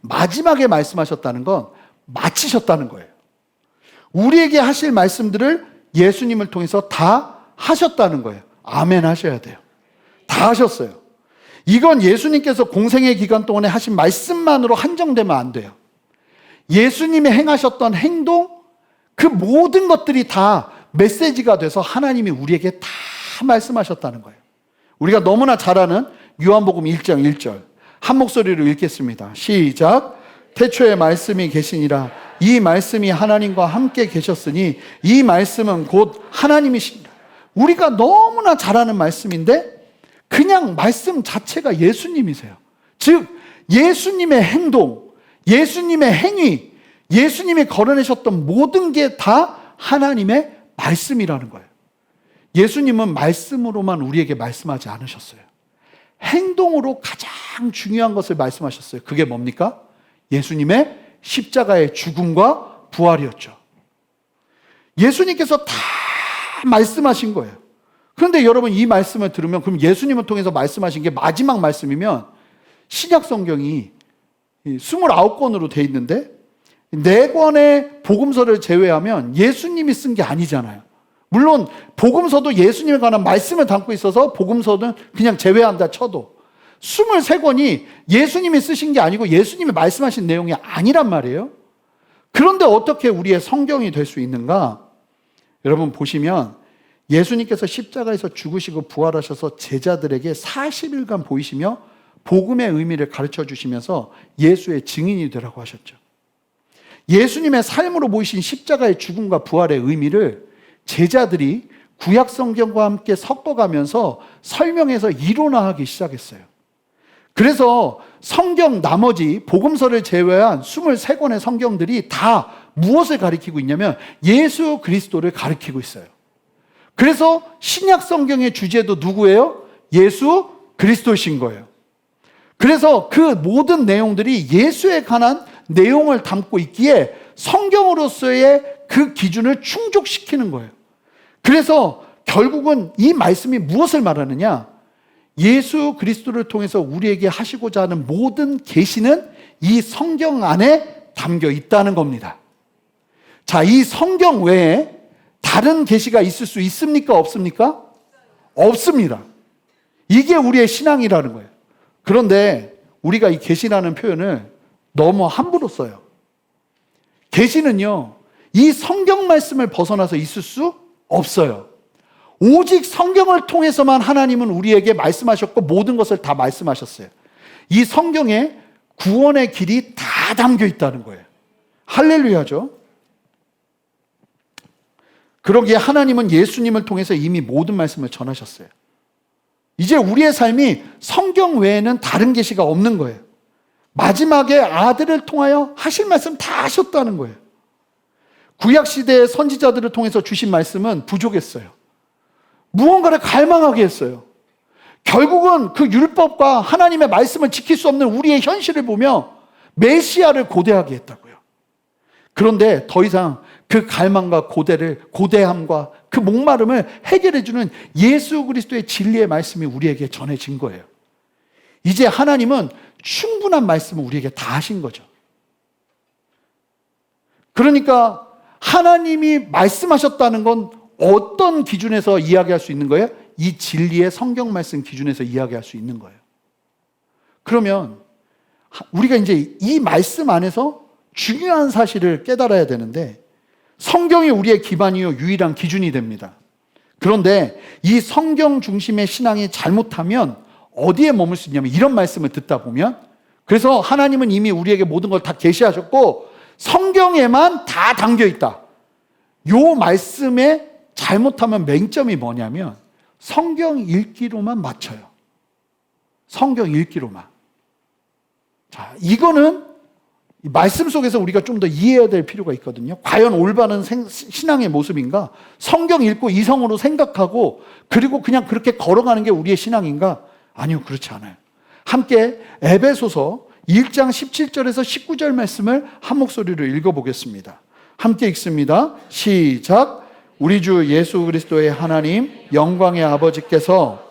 마지막에 말씀하셨다는 건 마치셨다는 거예요. 우리에게 하실 말씀들을 예수님을 통해서 다 하셨다는 거예요. 아멘 하셔야 돼요. 다 하셨어요. 이건 예수님께서 공생의 기간 동안에 하신 말씀만으로 한정되면 안 돼요. 예수님이 행하셨던 행동, 그 모든 것들이 다 메시지가 돼서 하나님이 우리에게 다 말씀하셨다는 거예요. 우리가 너무나 잘 아는 요한복음 1장 1절 한 목소리로 읽겠습니다. 시작. 태초에 말씀이 계시니라. 이 말씀이 하나님과 함께 계셨으니 이 말씀은 곧 하나님이시니라. 우리가 너무나 잘 아는 말씀인데 그냥 말씀 자체가 예수님이세요. 즉 예수님의 행동, 예수님의 행위, 예수님이 걸어내셨던 모든 게 다 하나님의 말씀이라는 거예요. 예수님은 말씀으로만 우리에게 말씀하지 않으셨어요. 행동으로 가장 중요한 것을 말씀하셨어요. 그게 뭡니까? 예수님의 십자가의 죽음과 부활이었죠. 예수님께서 다 말씀하신 거예요. 그런데 여러분 이 말씀을 들으면 그럼 예수님을 통해서 말씀하신 게 마지막 말씀이면 신약 성경이 29권으로 돼 있는데 4권의 복음서를 제외하면 예수님이 쓴 게 아니잖아요. 물론 복음서도 예수님에 관한 말씀을 담고 있어서 복음서는 그냥 제외한다 쳐도 23권이 예수님이 쓰신 게 아니고 예수님이 말씀하신 내용이 아니란 말이에요. 그런데 어떻게 우리의 성경이 될 수 있는가? 여러분 보시면 예수님께서 십자가에서 죽으시고 부활하셔서 제자들에게 40일간 보이시며 복음의 의미를 가르쳐 주시면서 예수의 증인이 되라고 하셨죠. 예수님의 삶으로 보이신 십자가의 죽음과 부활의 의미를 제자들이 구약 성경과 함께 섞어가면서 설명해서 이론화하기 시작했어요. 그래서 성경 나머지 복음서를 제외한 23권의 성경들이 다 무엇을 가리키고 있냐면 예수 그리스도를 가리키고 있어요. 그래서 신약 성경의 주제도 누구예요? 예수 그리스도이신 거예요. 그래서 그 모든 내용들이 예수에 관한 내용을 담고 있기에 성경으로서의 그 기준을 충족시키는 거예요. 그래서 결국은 이 말씀이 무엇을 말하느냐? 예수 그리스도를 통해서 우리에게 하시고자 하는 모든 계시는 이 성경 안에 담겨 있다는 겁니다. 자, 이 성경 외에 다른 계시가 있을 수 있습니까? 없습니까? 없습니다. 이게 우리의 신앙이라는 거예요. 그런데 우리가 이 계시라는 표현을 너무 함부로 써요. 계시는요, 이 성경 말씀을 벗어나서 있을 수 없어요. 오직 성경을 통해서만 하나님은 우리에게 말씀하셨고 모든 것을 다 말씀하셨어요. 이 성경에 구원의 길이 다 담겨 있다는 거예요. 할렐루야죠. 그러기에 하나님은 예수님을 통해서 이미 모든 말씀을 전하셨어요. 이제 우리의 삶이 성경 외에는 다른 계시가 없는 거예요. 마지막에 아들을 통하여 하실 말씀 다 하셨다는 거예요. 구약시대의 선지자들을 통해서 주신 말씀은 부족했어요. 무언가를 갈망하게 했어요. 결국은 그 율법과 하나님의 말씀을 지킬 수 없는 우리의 현실을 보며 메시아를 고대하게 했다고요. 그런데 더 이상 그 갈망과 고대함과 그 목마름을 해결해주는 예수 그리스도의 진리의 말씀이 우리에게 전해진 거예요. 이제 하나님은 충분한 말씀을 우리에게 다 하신 거죠. 그러니까 하나님이 말씀하셨다는 건 어떤 기준에서 이야기할 수 있는 거예요? 이 진리의 성경 말씀 기준에서 이야기할 수 있는 거예요. 그러면 우리가 이제 이 말씀 안에서 중요한 사실을 깨달아야 되는데 성경이 우리의 기반이요 유일한 기준이 됩니다. 그런데 이 성경 중심의 신앙이 잘못하면 어디에 머물 수 있냐면 이런 말씀을 듣다 보면 그래서 하나님은 이미 우리에게 모든 걸 다 계시하셨고 성경에만 다 담겨 있다. 요 말씀에 잘못하면 맹점이 뭐냐면 성경 읽기로만 맞춰요. 성경 읽기로만. 자, 이거는 말씀 속에서 우리가 좀 더 이해해야 될 필요가 있거든요. 과연 올바른 신앙의 모습인가? 성경 읽고 이성으로 생각하고 그리고 그냥 그렇게 걸어가는 게 우리의 신앙인가? 아니요, 그렇지 않아요. 함께 에베소서 1장 17절에서 19절 말씀을 한 목소리로 읽어보겠습니다. 함께 읽습니다. 시작. 우리 주 예수 그리스도의 하나님 영광의 아버지께서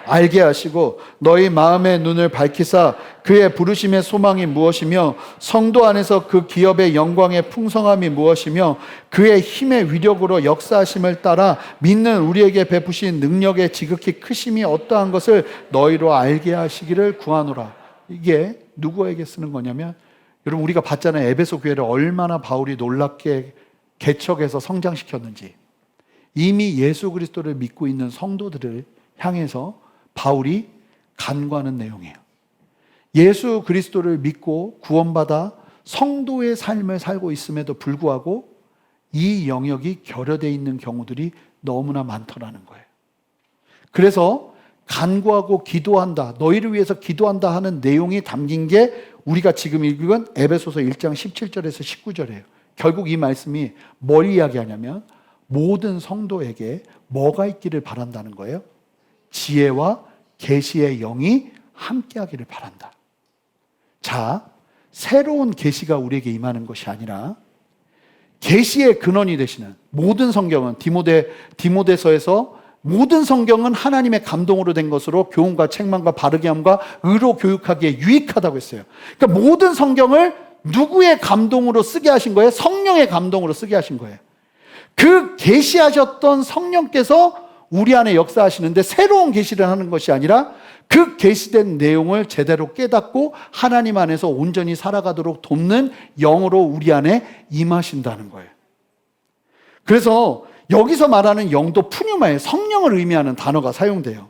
알게 하시고 너희 마음의 눈을 밝히사 그의 부르심의 소망이 무엇이며 성도 안에서 그 기업의 영광의 풍성함이 무엇이며 그의 힘의 위력으로 역사하심을 따라 믿는 우리에게 베푸신 능력의 지극히 크심이 어떠한 것을 너희로 알게 하시기를 구하노라. 이게 누구에게 쓰는 거냐면, 여러분 우리가 봤잖아요. 에베소 교회를 얼마나 바울이 놀랍게 개척해서 성장시켰는지. 이미 예수 그리스도를 믿고 있는 성도들을 향해서 바울이 간구하는 내용이에요. 예수 그리스도를 믿고 구원받아 성도의 삶을 살고 있음에도 불구하고 이 영역이 결여되어 있는 경우들이 너무나 많더라는 거예요. 그래서 간구하고 기도한다, 너희를 위해서 기도한다 하는 내용이 담긴 게 우리가 지금 읽은 에베소서 1장 17절에서 19절이에요. 결국 이 말씀이 뭘 이야기하냐면 모든 성도에게 뭐가 있기를 바란다는 거예요. 지혜와 계시의 영이 함께하기를 바란다. 자, 새로운 계시가 우리에게 임하는 것이 아니라 계시의 근원이 되시는 모든 성경은 디모데서에서 모든 성경은 하나님의 감동으로 된 것으로 교훈과 책망과 바르게 함과 의로 교육하기에 유익하다고 했어요. 그러니까 모든 성경을 누구의 감동으로 쓰게 하신 거예요? 성령의 감동으로 쓰게 하신 거예요. 그 계시하셨던 성령께서 우리 안에 역사하시는데 새로운 계시를 하는 것이 아니라 그 계시된 내용을 제대로 깨닫고 하나님 안에서 온전히 살아가도록 돕는 영으로 우리 안에 임하신다는 거예요. 그래서 여기서 말하는 영도 푸뉴마의 성령을 의미하는 단어가 사용돼요.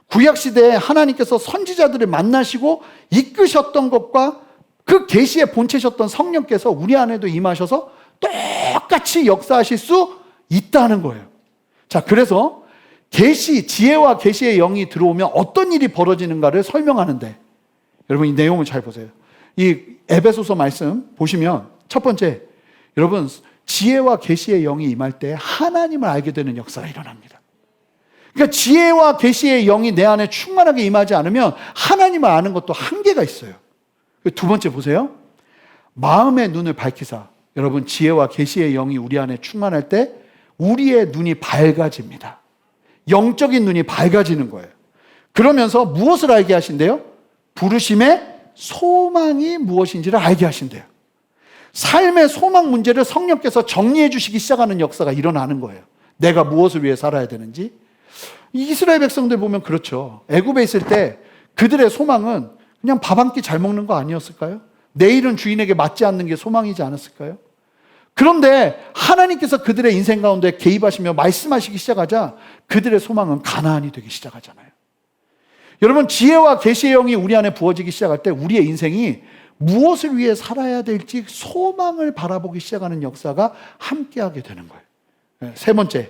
구약시대에 하나님께서 선지자들을 만나시고 이끄셨던 것과 그 계시의 본체셨던 성령께서 우리 안에도 임하셔서 똑같이 역사하실 수 있다는 거예요. 자, 그래서 계시, 지혜와 계시의 영이 들어오면 어떤 일이 벌어지는가를 설명하는데, 여러분 이 내용을 잘 보세요. 이 에베소서 말씀 보시면 첫 번째, 여러분 지혜와 계시의 영이 임할 때 하나님을 알게 되는 역사가 일어납니다. 그러니까 지혜와 계시의 영이 내 안에 충만하게 임하지 않으면 하나님을 아는 것도 한계가 있어요. 두 번째 보세요. 마음의 눈을 밝히사, 여러분 지혜와 계시의 영이 우리 안에 충만할 때 우리의 눈이 밝아집니다. 영적인 눈이 밝아지는 거예요. 그러면서 무엇을 알게 하신대요? 부르심의 소망이 무엇인지를 알게 하신대요. 삶의 소망 문제를 성령께서 정리해 주시기 시작하는 역사가 일어나는 거예요. 내가 무엇을 위해 살아야 되는지. 이스라엘 백성들 보면 그렇죠. 애굽에 있을 때 그들의 소망은 그냥 밥 한 끼 잘 먹는 거 아니었을까요? 내일은 주인에게 맞지 않는 게 소망이지 않았을까요? 그런데 하나님께서 그들의 인생 가운데 개입하시며 말씀하시기 시작하자 그들의 소망은 가나안이 되기 시작하잖아요. 여러분 지혜와 계시의 영이 우리 안에 부어지기 시작할 때 우리의 인생이 무엇을 위해 살아야 될지 소망을 바라보기 시작하는 역사가 함께하게 되는 거예요. 세 번째,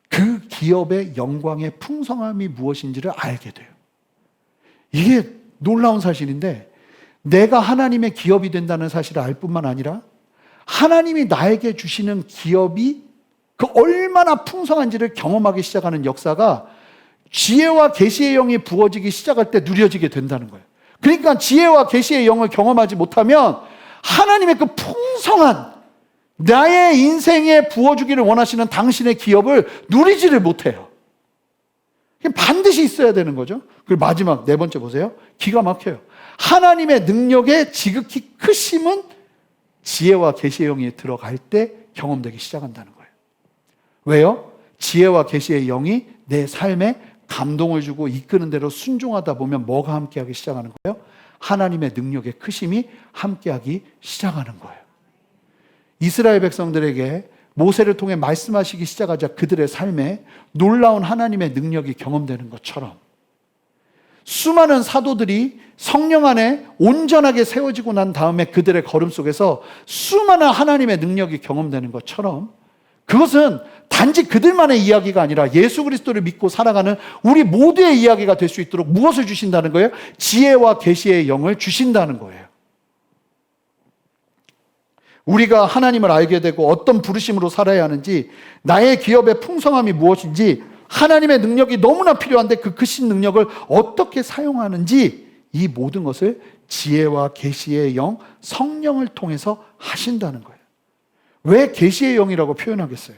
그 기업의 영광의 풍성함이 무엇인지를 알게 돼요. 이게 놀라운 사실인데, 내가 하나님의 기업이 된다는 사실을 알 뿐만 아니라 하나님이 나에게 주시는 기업이 그 얼마나 풍성한지를 경험하기 시작하는 역사가 지혜와 계시의 영이 부어지기 시작할 때 누려지게 된다는 거예요. 그러니까 지혜와 계시의 영을 경험하지 못하면 하나님의 그 풍성한 나의 인생에 부어주기를 원하시는 당신의 기업을 누리지를 못해요. 반드시 있어야 되는 거죠. 그리고 마지막 네 번째 보세요. 기가 막혀요. 하나님의 능력의 지극히 크심은 지혜와 계시의 영이 들어갈 때 경험되기 시작한다는 거예요. 왜요? 지혜와 계시의 영이 내 삶에 감동을 주고 이끄는 대로 순종하다 보면 뭐가 함께하기 시작하는 거예요? 하나님의 능력의 크심이 함께하기 시작하는 거예요. 이스라엘 백성들에게 모세를 통해 말씀하시기 시작하자 그들의 삶에 놀라운 하나님의 능력이 경험되는 것처럼 수많은 사도들이 성령 안에 온전하게 세워지고 난 다음에 그들의 걸음 속에서 수많은 하나님의 능력이 경험되는 것처럼 그것은 단지 그들만의 이야기가 아니라 예수 그리스도를 믿고 살아가는 우리 모두의 이야기가 될 수 있도록 무엇을 주신다는 거예요? 지혜와 계시의 영을 주신다는 거예요. 우리가 하나님을 알게 되고 어떤 부르심으로 살아야 하는지, 나의 기업의 풍성함이 무엇인지, 하나님의 능력이 너무나 필요한데 그 크신 능력을 어떻게 사용하는지, 이 모든 것을 지혜와 계시의 영, 성령을 통해서 하신다는 거예요. 왜 계시의 영이라고 표현하겠어요?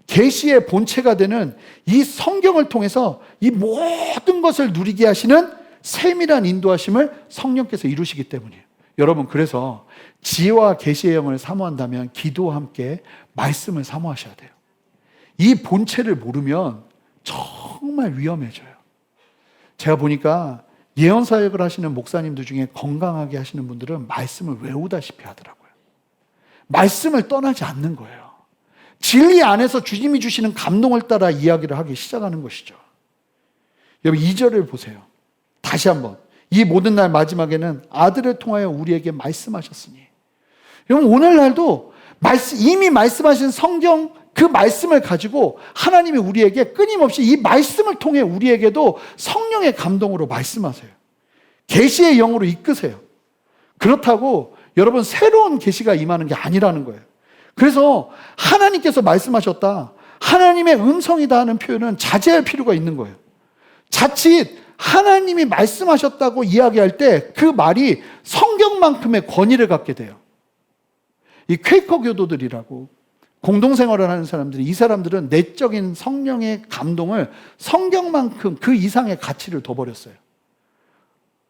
계시의 본체가 되는 이 성경을 통해서 이 모든 것을 누리게 하시는 세밀한 인도하심을 성령께서 이루시기 때문이에요. 여러분, 그래서 지혜와 계시의 영을 사모한다면 기도와 함께 말씀을 사모하셔야 돼요. 이 본체를 모르면 정말 위험해져요. 제가 보니까 예언 사역을 하시는 목사님들 중에 건강하게 하시는 분들은 말씀을 외우다시피 하더라고요. 말씀을 떠나지 않는 거예요. 진리 안에서 주님이 주시는 감동을 따라 이야기를 하기 시작하는 것이죠. 여러분, 2절을 보세요. 다시 한번. 이 모든 날 마지막에는 아들을 통하여 우리에게 말씀하셨으니. 여러분, 오늘날도 이미 말씀하신 성경 그 말씀을 가지고 하나님이 우리에게 끊임없이 이 말씀을 통해 우리에게도 성령의 감동으로 말씀하세요. 계시의 영으로 이끄세요. 그렇다고 여러분 새로운 계시가 임하는 게 아니라는 거예요. 그래서 하나님께서 말씀하셨다, 하나님의 음성이다 하는 표현은 자제할 필요가 있는 거예요. 자칫 하나님이 말씀하셨다고 이야기할 때 그 말이 성경만큼의 권위를 갖게 돼요. 이 퀘이커 교도들이라고 공동생활을 하는 사람들이, 이 사람들은 내적인 성령의 감동을 성경만큼 그 이상의 가치를 둬버렸어요.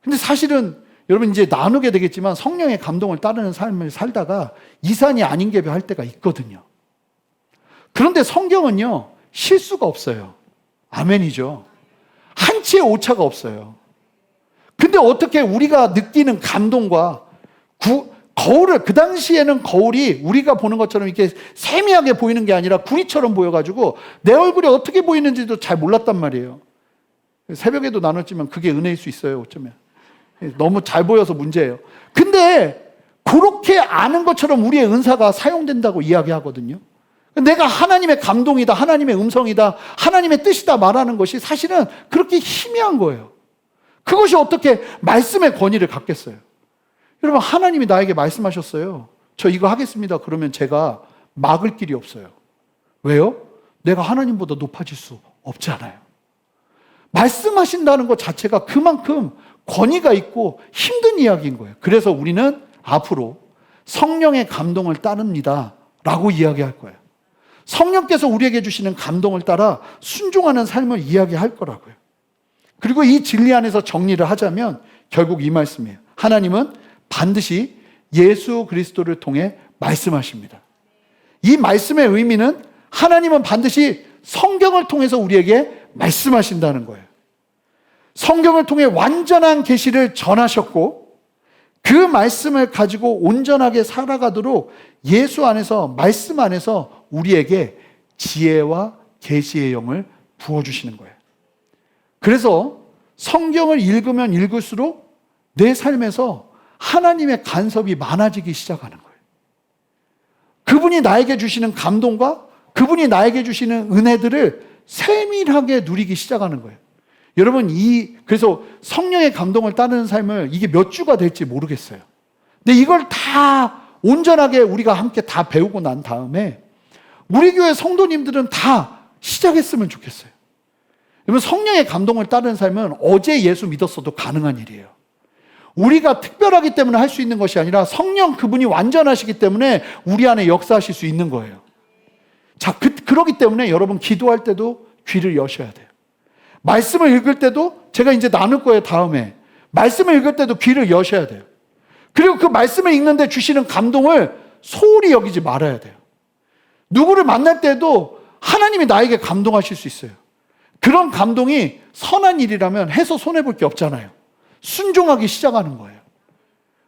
근데 사실은 여러분 이제 나누게 되겠지만 성령의 감동을 따르는 삶을 살다가 이산이 아닌 게 할 때가 있거든요. 그런데 성경은요, 실수가 없어요. 아멘이죠. 한치의 오차가 없어요. 근데 어떻게 우리가 느끼는 감동과 거울을, 그 당시에는 거울이 우리가 보는 것처럼 이렇게 세미하게 보이는 게 아니라 구리처럼 보여가지고 내 얼굴이 어떻게 보이는지도 잘 몰랐단 말이에요. 새벽에도 나눴지만 그게 은혜일 수 있어요, 어쩌면. 너무 잘 보여서 문제예요. 근데 그렇게 아는 것처럼 우리의 은사가 사용된다고 이야기하거든요. 내가 하나님의 감동이다, 하나님의 음성이다, 하나님의 뜻이다 말하는 것이 사실은 그렇게 희미한 거예요. 그것이 어떻게 말씀의 권위를 갖겠어요? 여러분, 하나님이 나에게 말씀하셨어요. 저 이거 하겠습니다. 그러면 제가 막을 길이 없어요. 왜요? 내가 하나님보다 높아질 수 없잖아요. 말씀하신다는 것 자체가 그만큼 권위가 있고 힘든 이야기인 거예요. 그래서 우리는 앞으로 성령의 감동을 따릅니다 라고 이야기할 거예요. 성령께서 우리에게 주시는 감동을 따라 순종하는 삶을 이야기할 거라고요. 그리고 이 진리 안에서 정리를 하자면 결국 이 말씀이에요. 하나님은 반드시 예수 그리스도를 통해 말씀하십니다. 이 말씀의 의미는 하나님은 반드시 성경을 통해서 우리에게 말씀하신다는 거예요. 성경을 통해 완전한 계시를 전하셨고 그 말씀을 가지고 온전하게 살아가도록 예수 안에서, 말씀 안에서 우리에게 지혜와 계시의 영을 부어주시는 거예요. 그래서 성경을 읽으면 읽을수록 내 삶에서 하나님의 간섭이 많아지기 시작하는 거예요. 그분이 나에게 주시는 감동과 그분이 나에게 주시는 은혜들을 세밀하게 누리기 시작하는 거예요. 여러분, 그래서 성령의 감동을 따르는 삶을 이게 몇 주가 될지 모르겠어요. 근데 이걸 다 온전하게 우리가 함께 다 배우고 난 다음에 우리 교회 성도님들은 다 시작했으면 좋겠어요. 여러분, 성령의 감동을 따르는 삶은 어제 예수 믿었어도 가능한 일이에요. 우리가 특별하기 때문에 할 수 있는 것이 아니라 성령 그분이 완전하시기 때문에 우리 안에 역사하실 수 있는 거예요. 자, 그러기 때문에 여러분 기도할 때도 귀를 여셔야 돼요. 말씀을 읽을 때도 제가 이제 나눌 거예요, 다음에. 말씀을 읽을 때도 귀를 여셔야 돼요. 그리고 그 말씀을 읽는데 주시는 감동을 소홀히 여기지 말아야 돼요. 누구를 만날 때도 하나님이 나에게 감동하실 수 있어요. 그런 감동이 선한 일이라면 해서 손해볼 게 없잖아요. 순종하기 시작하는 거예요.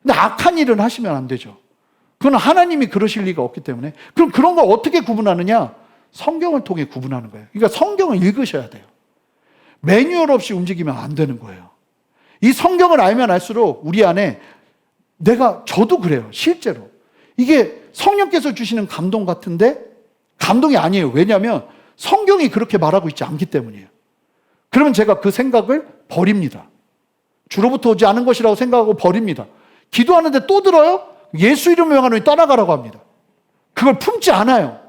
근데 악한 일은 하시면 안 되죠. 그건 하나님이 그러실 리가 없기 때문에. 그럼 그런 걸 어떻게 구분하느냐? 성경을 통해 구분하는 거예요. 그러니까 성경을 읽으셔야 돼요. 매뉴얼 없이 움직이면 안 되는 거예요. 이 성경을 알면 알수록 우리 안에 저도 그래요. 실제로. 이게 성령께서 주시는 감동 같은데 감동이 아니에요. 왜냐하면 성경이 그렇게 말하고 있지 않기 때문이에요. 그러면 제가 그 생각을 버립니다. 주로부터 오지 않은 것이라고 생각하고 버립니다. 기도하는데 또 들어요? 예수 이름 명하노니 떠나가라고 합니다. 그걸 품지 않아요.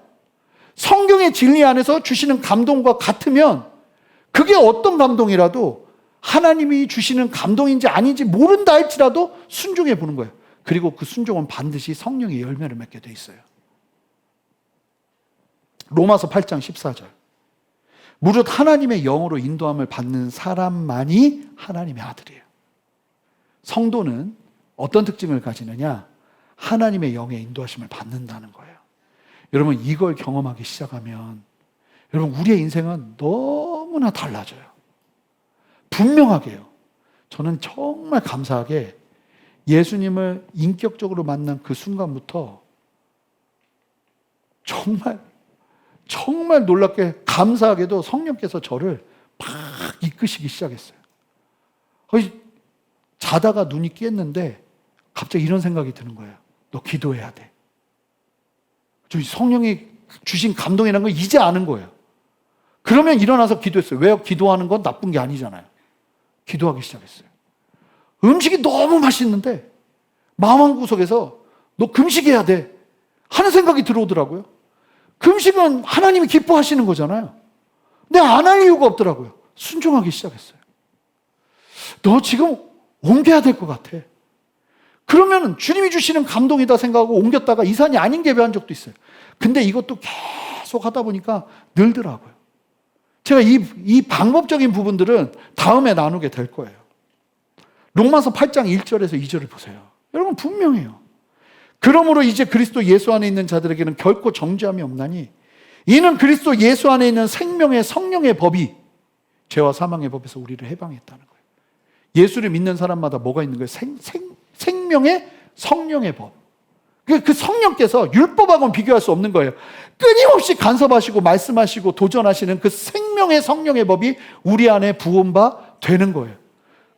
성경의 진리 안에서 주시는 감동과 같으면 그게 어떤 감동이라도 하나님이 주시는 감동인지 아닌지 모른다 할지라도 순종해 보는 거예요. 그리고 그 순종은 반드시 성령의 열매를 맺게 돼 있어요. 로마서 8장 14절. 무릇 하나님의 영으로 인도함을 받는 사람만이 하나님의 아들이에요. 성도는 어떤 특징을 가지느냐? 하나님의 영의 인도하심을 받는다는 거예요. 여러분, 이걸 경험하기 시작하면 여러분, 우리의 인생은 너무나 달라져요. 분명하게요. 저는 정말 감사하게 예수님을 인격적으로 만난 그 순간부터 정말 놀랍게 감사하게도 성령께서 저를 막 이끄시기 시작했어요. 자다가 눈이 깼는데 갑자기 이런 생각이 드는 거예요. 너 기도해야 돼. 성령이 주신 감동이라는 걸 이제 아는 거예요. 그러면 일어나서 기도했어요. 왜요? 기도하는 건 나쁜 게 아니잖아요. 기도하기 시작했어요. 음식이 너무 맛있는데 마음 한구석에서 너 금식해야 돼 하는 생각이 들어오더라고요. 금식은 하나님이 기뻐하시는 거잖아요. 근데 안 할 이유가 없더라고요. 순종하기 시작했어요. 너 지금 옮겨야 될 것 같아. 그러면 주님이 주시는 감동이다 생각하고 옮겼다가 이 산이 아닌 게 배한 적도 있어요. 근데 이것도 계속 하다 보니까 늘더라고요. 제가 이 방법적인 부분들은 다음에 나누게 될 거예요. 로마서 8장 1절에서 2절을 보세요. 여러분, 분명해요. 그러므로 이제 그리스도 예수 안에 있는 자들에게는 결코 정죄함이 없나니 이는 그리스도 예수 안에 있는 생명의 성령의 법이 죄와 사망의 법에서 우리를 해방했다는 거예요. 예수를 믿는 사람마다 뭐가 있는 거예요? 생명의 성령의 법. 그 성령께서 율법하고는 비교할 수 없는 거예요. 끊임없이 간섭하시고 말씀하시고 도전하시는 그 생명의 성령의 법이 우리 안에 부은 바 되는 거예요.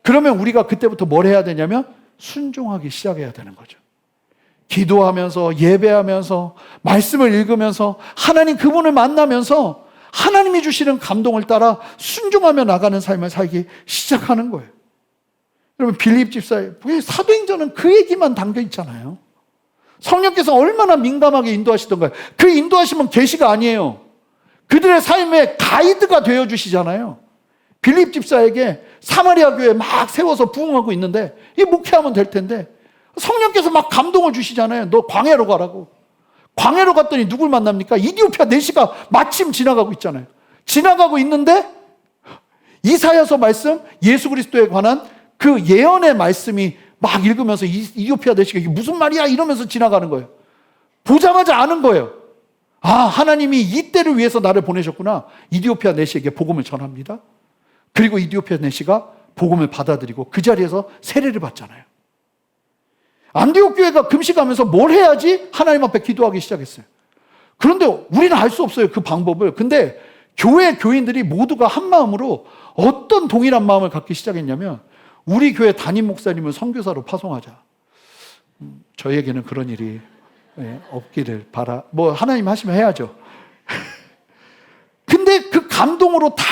그러면 우리가 그때부터 뭘 해야 되냐면 순종하기 시작해야 되는 거죠. 기도하면서 예배하면서 말씀을 읽으면서 하나님 그분을 만나면서 하나님이 주시는 감동을 따라 순종하며 나가는 삶을 살기 시작하는 거예요. 여러분, 빌립 집사의 사도행전은 그 얘기만 담겨 있잖아요. 성령께서 얼마나 민감하게 인도하시던 거예요. 그 인도하심은 계시가 아니에요. 그들의 삶의 가이드가 되어주시잖아요. 빌립 집사에게 사마리아 교회 막 세워서 부흥하고 있는데 이 목회하면 될 텐데 성령께서 막 감동을 주시잖아요. 너 광야로 가라고. 광야로 갔더니 누굴 만납니까? 이디오피아 내시가 마침 지나가고 있잖아요. 지나가고 있는데 이사야서 말씀, 예수 그리스도에 관한 그 예언의 말씀이 막 읽으면서 이디오피아 내시가 이게 무슨 말이야 이러면서 지나가는 거예요. 보자마자 아는 거예요. 아, 하나님이 이 때를 위해서 나를 보내셨구나. 이디오피아 내시에게 복음을 전합니다. 그리고 이디오피아 내시가 복음을 받아들이고 그 자리에서 세례를 받잖아요. 안디옥 교회가 금식하면서 뭘 해야지 하나님 앞에 기도하기 시작했어요. 그런데 우리는 알 수 없어요, 그 방법을. 근데 교회 교인들이 모두가 한 마음으로 어떤 동일한 마음을 갖기 시작했냐면 우리 교회 담임 목사님을 선교사로 파송하자. 저희에게는 그런 일이 없기를 하나님 하시면 해야죠. 근데 그 감동으로 다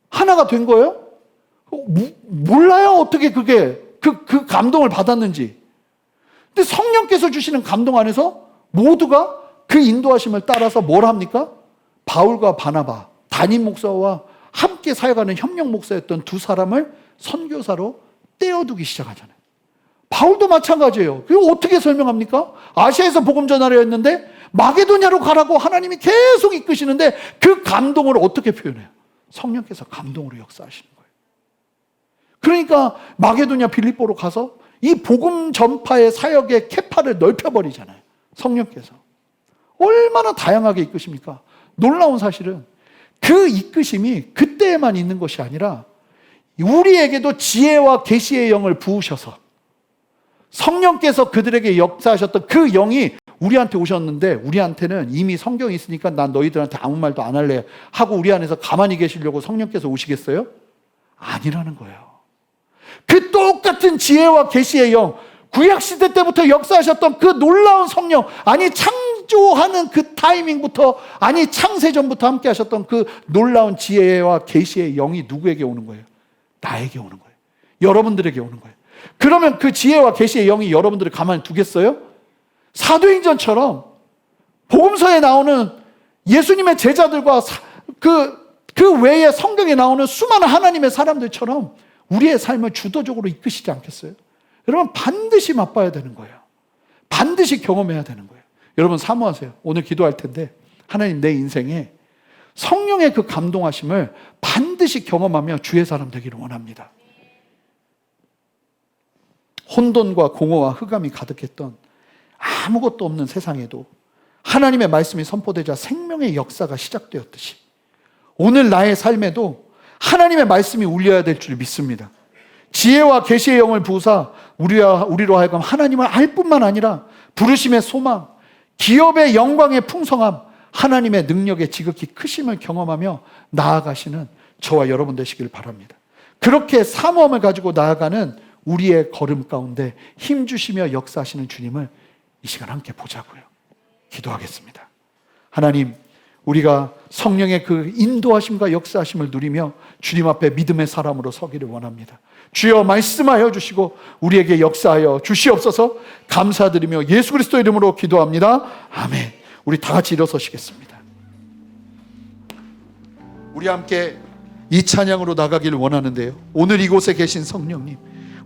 하나가 된 거예요? 몰라요, 어떻게 그게 그 감동을 받았는지. 근데 성령께서 주시는 감동 안에서 모두가 그 인도하심을 따라서 뭘 합니까? 바울과 바나바, 담임 목사와 함께 사역하는 협력 목사였던 두 사람을 선교사로 떼어두기 시작하잖아요. 바울도 마찬가지예요. 그리고 어떻게 설명합니까? 아시아에서 복음 전하려 했는데 마게도냐로 가라고 하나님이 계속 이끄시는데 그 감동을 어떻게 표현해요? 성령께서 감동으로 역사하시는 거예요. 그러니까 마게도냐 빌립보로 가서 이 복음 전파의 사역의 캐파를 넓혀버리잖아요. 성령께서. 얼마나 다양하게 이끄십니까? 놀라운 사실은 그 이끄심이 그때에만 있는 것이 아니라 우리에게도 지혜와 계시의 영을 부으셔서 성령께서 그들에게 역사하셨던 그 영이 우리한테 오셨는데 우리한테는 이미 성경이 있으니까 난 너희들한테 아무 말도 안 할래 하고 우리 안에서 가만히 계시려고 성령께서 오시겠어요? 아니라는 거예요. 그 똑같은 지혜와 계시의 영, 구약시대 때부터 역사하셨던 그 놀라운 성령, 아니 창조하는 그 타이밍부터, 아니 창세전부터 함께 하셨던 그 놀라운 지혜와 계시의 영이 누구에게 오는 거예요? 나에게 오는 거예요. 여러분들에게 오는 거예요. 그러면 그 지혜와 계시의 영이 여러분들을 가만히 두겠어요? 사도행전처럼 복음서에 나오는 예수님의 제자들과 그 외에 성경에 나오는 수많은 하나님의 사람들처럼 우리의 삶을 주도적으로 이끄시지 않겠어요? 여러분, 반드시 맛봐야 되는 거예요. 반드시 경험해야 되는 거예요. 여러분, 사모하세요. 오늘 기도할 텐데 하나님, 내 인생에 성령의 그 감동하심을 반드시 경험하며 주의 사람 되기를 원합니다. 혼돈과 공허와 흑암이 가득했던 아무것도 없는 세상에도 하나님의 말씀이 선포되자 생명의 역사가 시작되었듯이 오늘 나의 삶에도 하나님의 말씀이 울려야 될 줄 믿습니다. 지혜와 계시의 영을 부으사 우리로 하여금 하나님을 알 뿐만 아니라 부르심의 소망, 기업의 영광의 풍성함, 하나님의 능력의 지극히 크심을 경험하며 나아가시는 저와 여러분 되시길 바랍니다. 그렇게 사모함을 가지고 나아가는 우리의 걸음 가운데 힘주시며 역사하시는 주님을 이 시간 함께 보자고요. 기도하겠습니다. 하나님, 우리가 성령의 그 인도하심과 역사하심을 누리며 주님 앞에 믿음의 사람으로 서기를 원합니다. 주여, 말씀하여 주시고 우리에게 역사하여 주시옵소서. 감사드리며 예수 그리스도 이름으로 기도합니다. 아멘. 우리 다 같이 일어서시겠습니다. 우리 함께 이 찬양으로 나가기를 원하는데요, 오늘 이곳에 계신 성령님,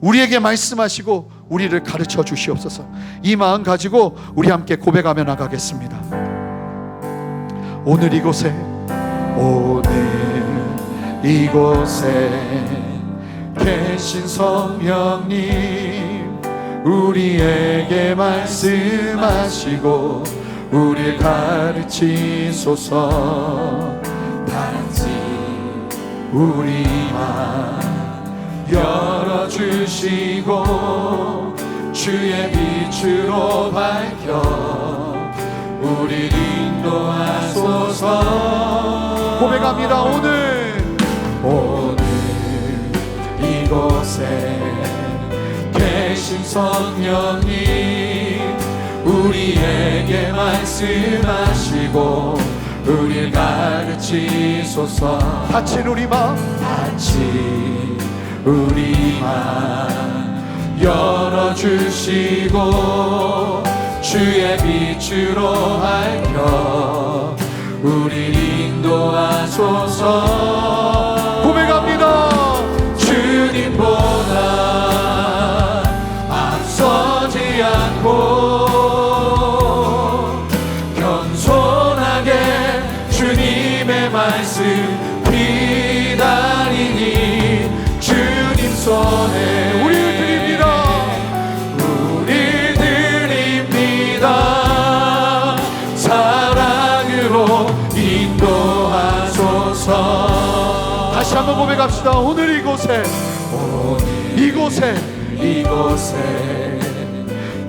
우리에게 말씀하시고 우리를 가르쳐 주시옵소서. 이 마음 가지고 우리 함께 고백하며 나가겠습니다. 오늘 이곳에 계신 성령님, 우리에게 말씀하시고 우리를 가르치소서. 단지 우리 맘 열어주시고 주의 빛으로 밝혀 우리를 인도하소서. 고백합니다. 오늘 이곳에 계신 성령님, 우리에게 말씀하시고 우리를 가르치소서. 다친 우리 맘 열어주시고 주의 빛으로 밝혀 우리를 인도하소서. 고백합니다. 주님보다 앞서지 않고 겸손하게 주님의 말씀 기다리니 주님 손에 우리를 드립니다. 사랑으로 인도하소서. 다시 한번 고백합시다. 오늘 이곳에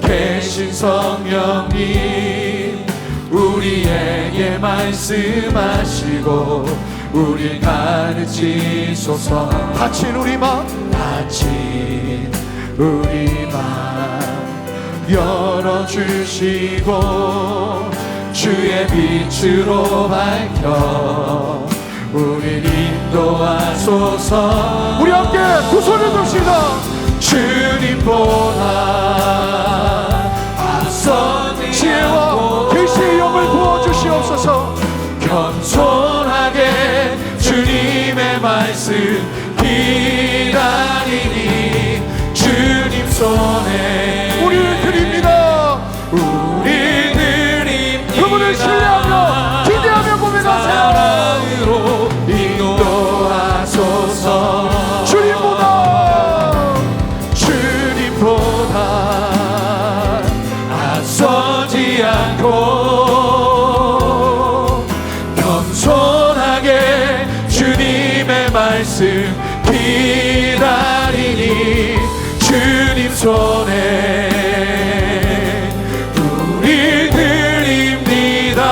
계신 성령님, 우리에게 말씀하시고 우리를 가르치소서. 다친 우리 맘 열어주시고 주의 빛으로 밝혀 우리를 인도하소서. 우리 함께 두 손을 듭시다. 주님보다 앞선 지혜와 계시의 영을 부어주시옵소서. 겸손하게 주님의 말씀 기다리니 주님 손에 우리를 드립니다. 그분을 신뢰하며 기대하며 고백하세요. 사랑으로 인도하소서. 주님보다 앞서지 않고 겸손하게 주님의 말씀 기다리니 주님 손에 우리 드립니다.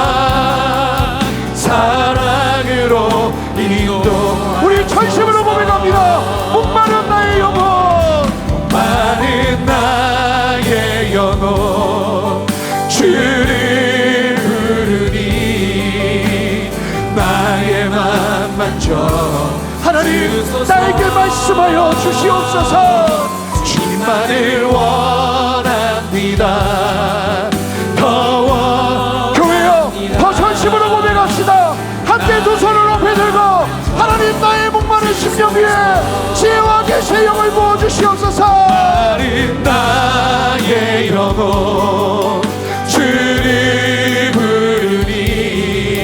사랑으로 인도. 우리 전심으로 고백합니다. 목마른 나의 영혼, 목마른 나의 영혼 주를 부르니 나의 맘 만져 하나님 나에게 말씀하여 주시옵소서. 주님만을 원합니다. 교회여, 더 전심으로 고백합시다. 함께 두 손을 높이 들고 하나님 나의 목마른 심령 위에 지혜와 계시의 영을 부어주시옵소서. 목마른 나의 영혼 주를 부르니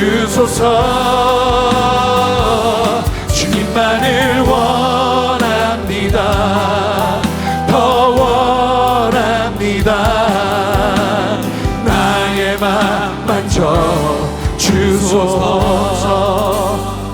주소서. 주님만을 원합니다. 더 원합니다. 나의 맘 만져 주소서.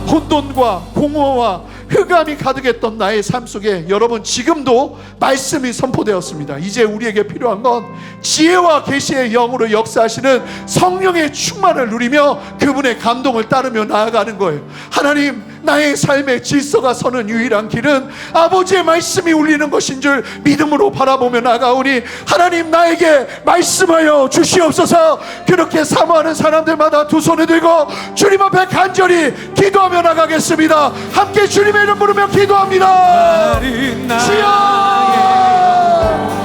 혼돈과 공허와 흑암이 가득했던 나의 삶 속에 여러분 지금도 말씀이 선포되었습니다. 이제 우리에게 필요한 건 지혜와 계시의 영으로 역사하시는 성령의 충만을 누리며 그분의 감동을 따르며 나아가는 거예요. 하나님, 나의 삶의 질서가 서는 유일한 길은 아버지의 말씀이 울리는 것인 줄 믿음으로 바라보며 나아가오니 하나님, 나에게 말씀하여 주시옵소서. 그렇게 사모하는 사람들마다 두 손을 들고 주님 앞에 간절히 기도하며 나가겠습니다. 함께 주님의 이름 부르며 기도합니다. 주여,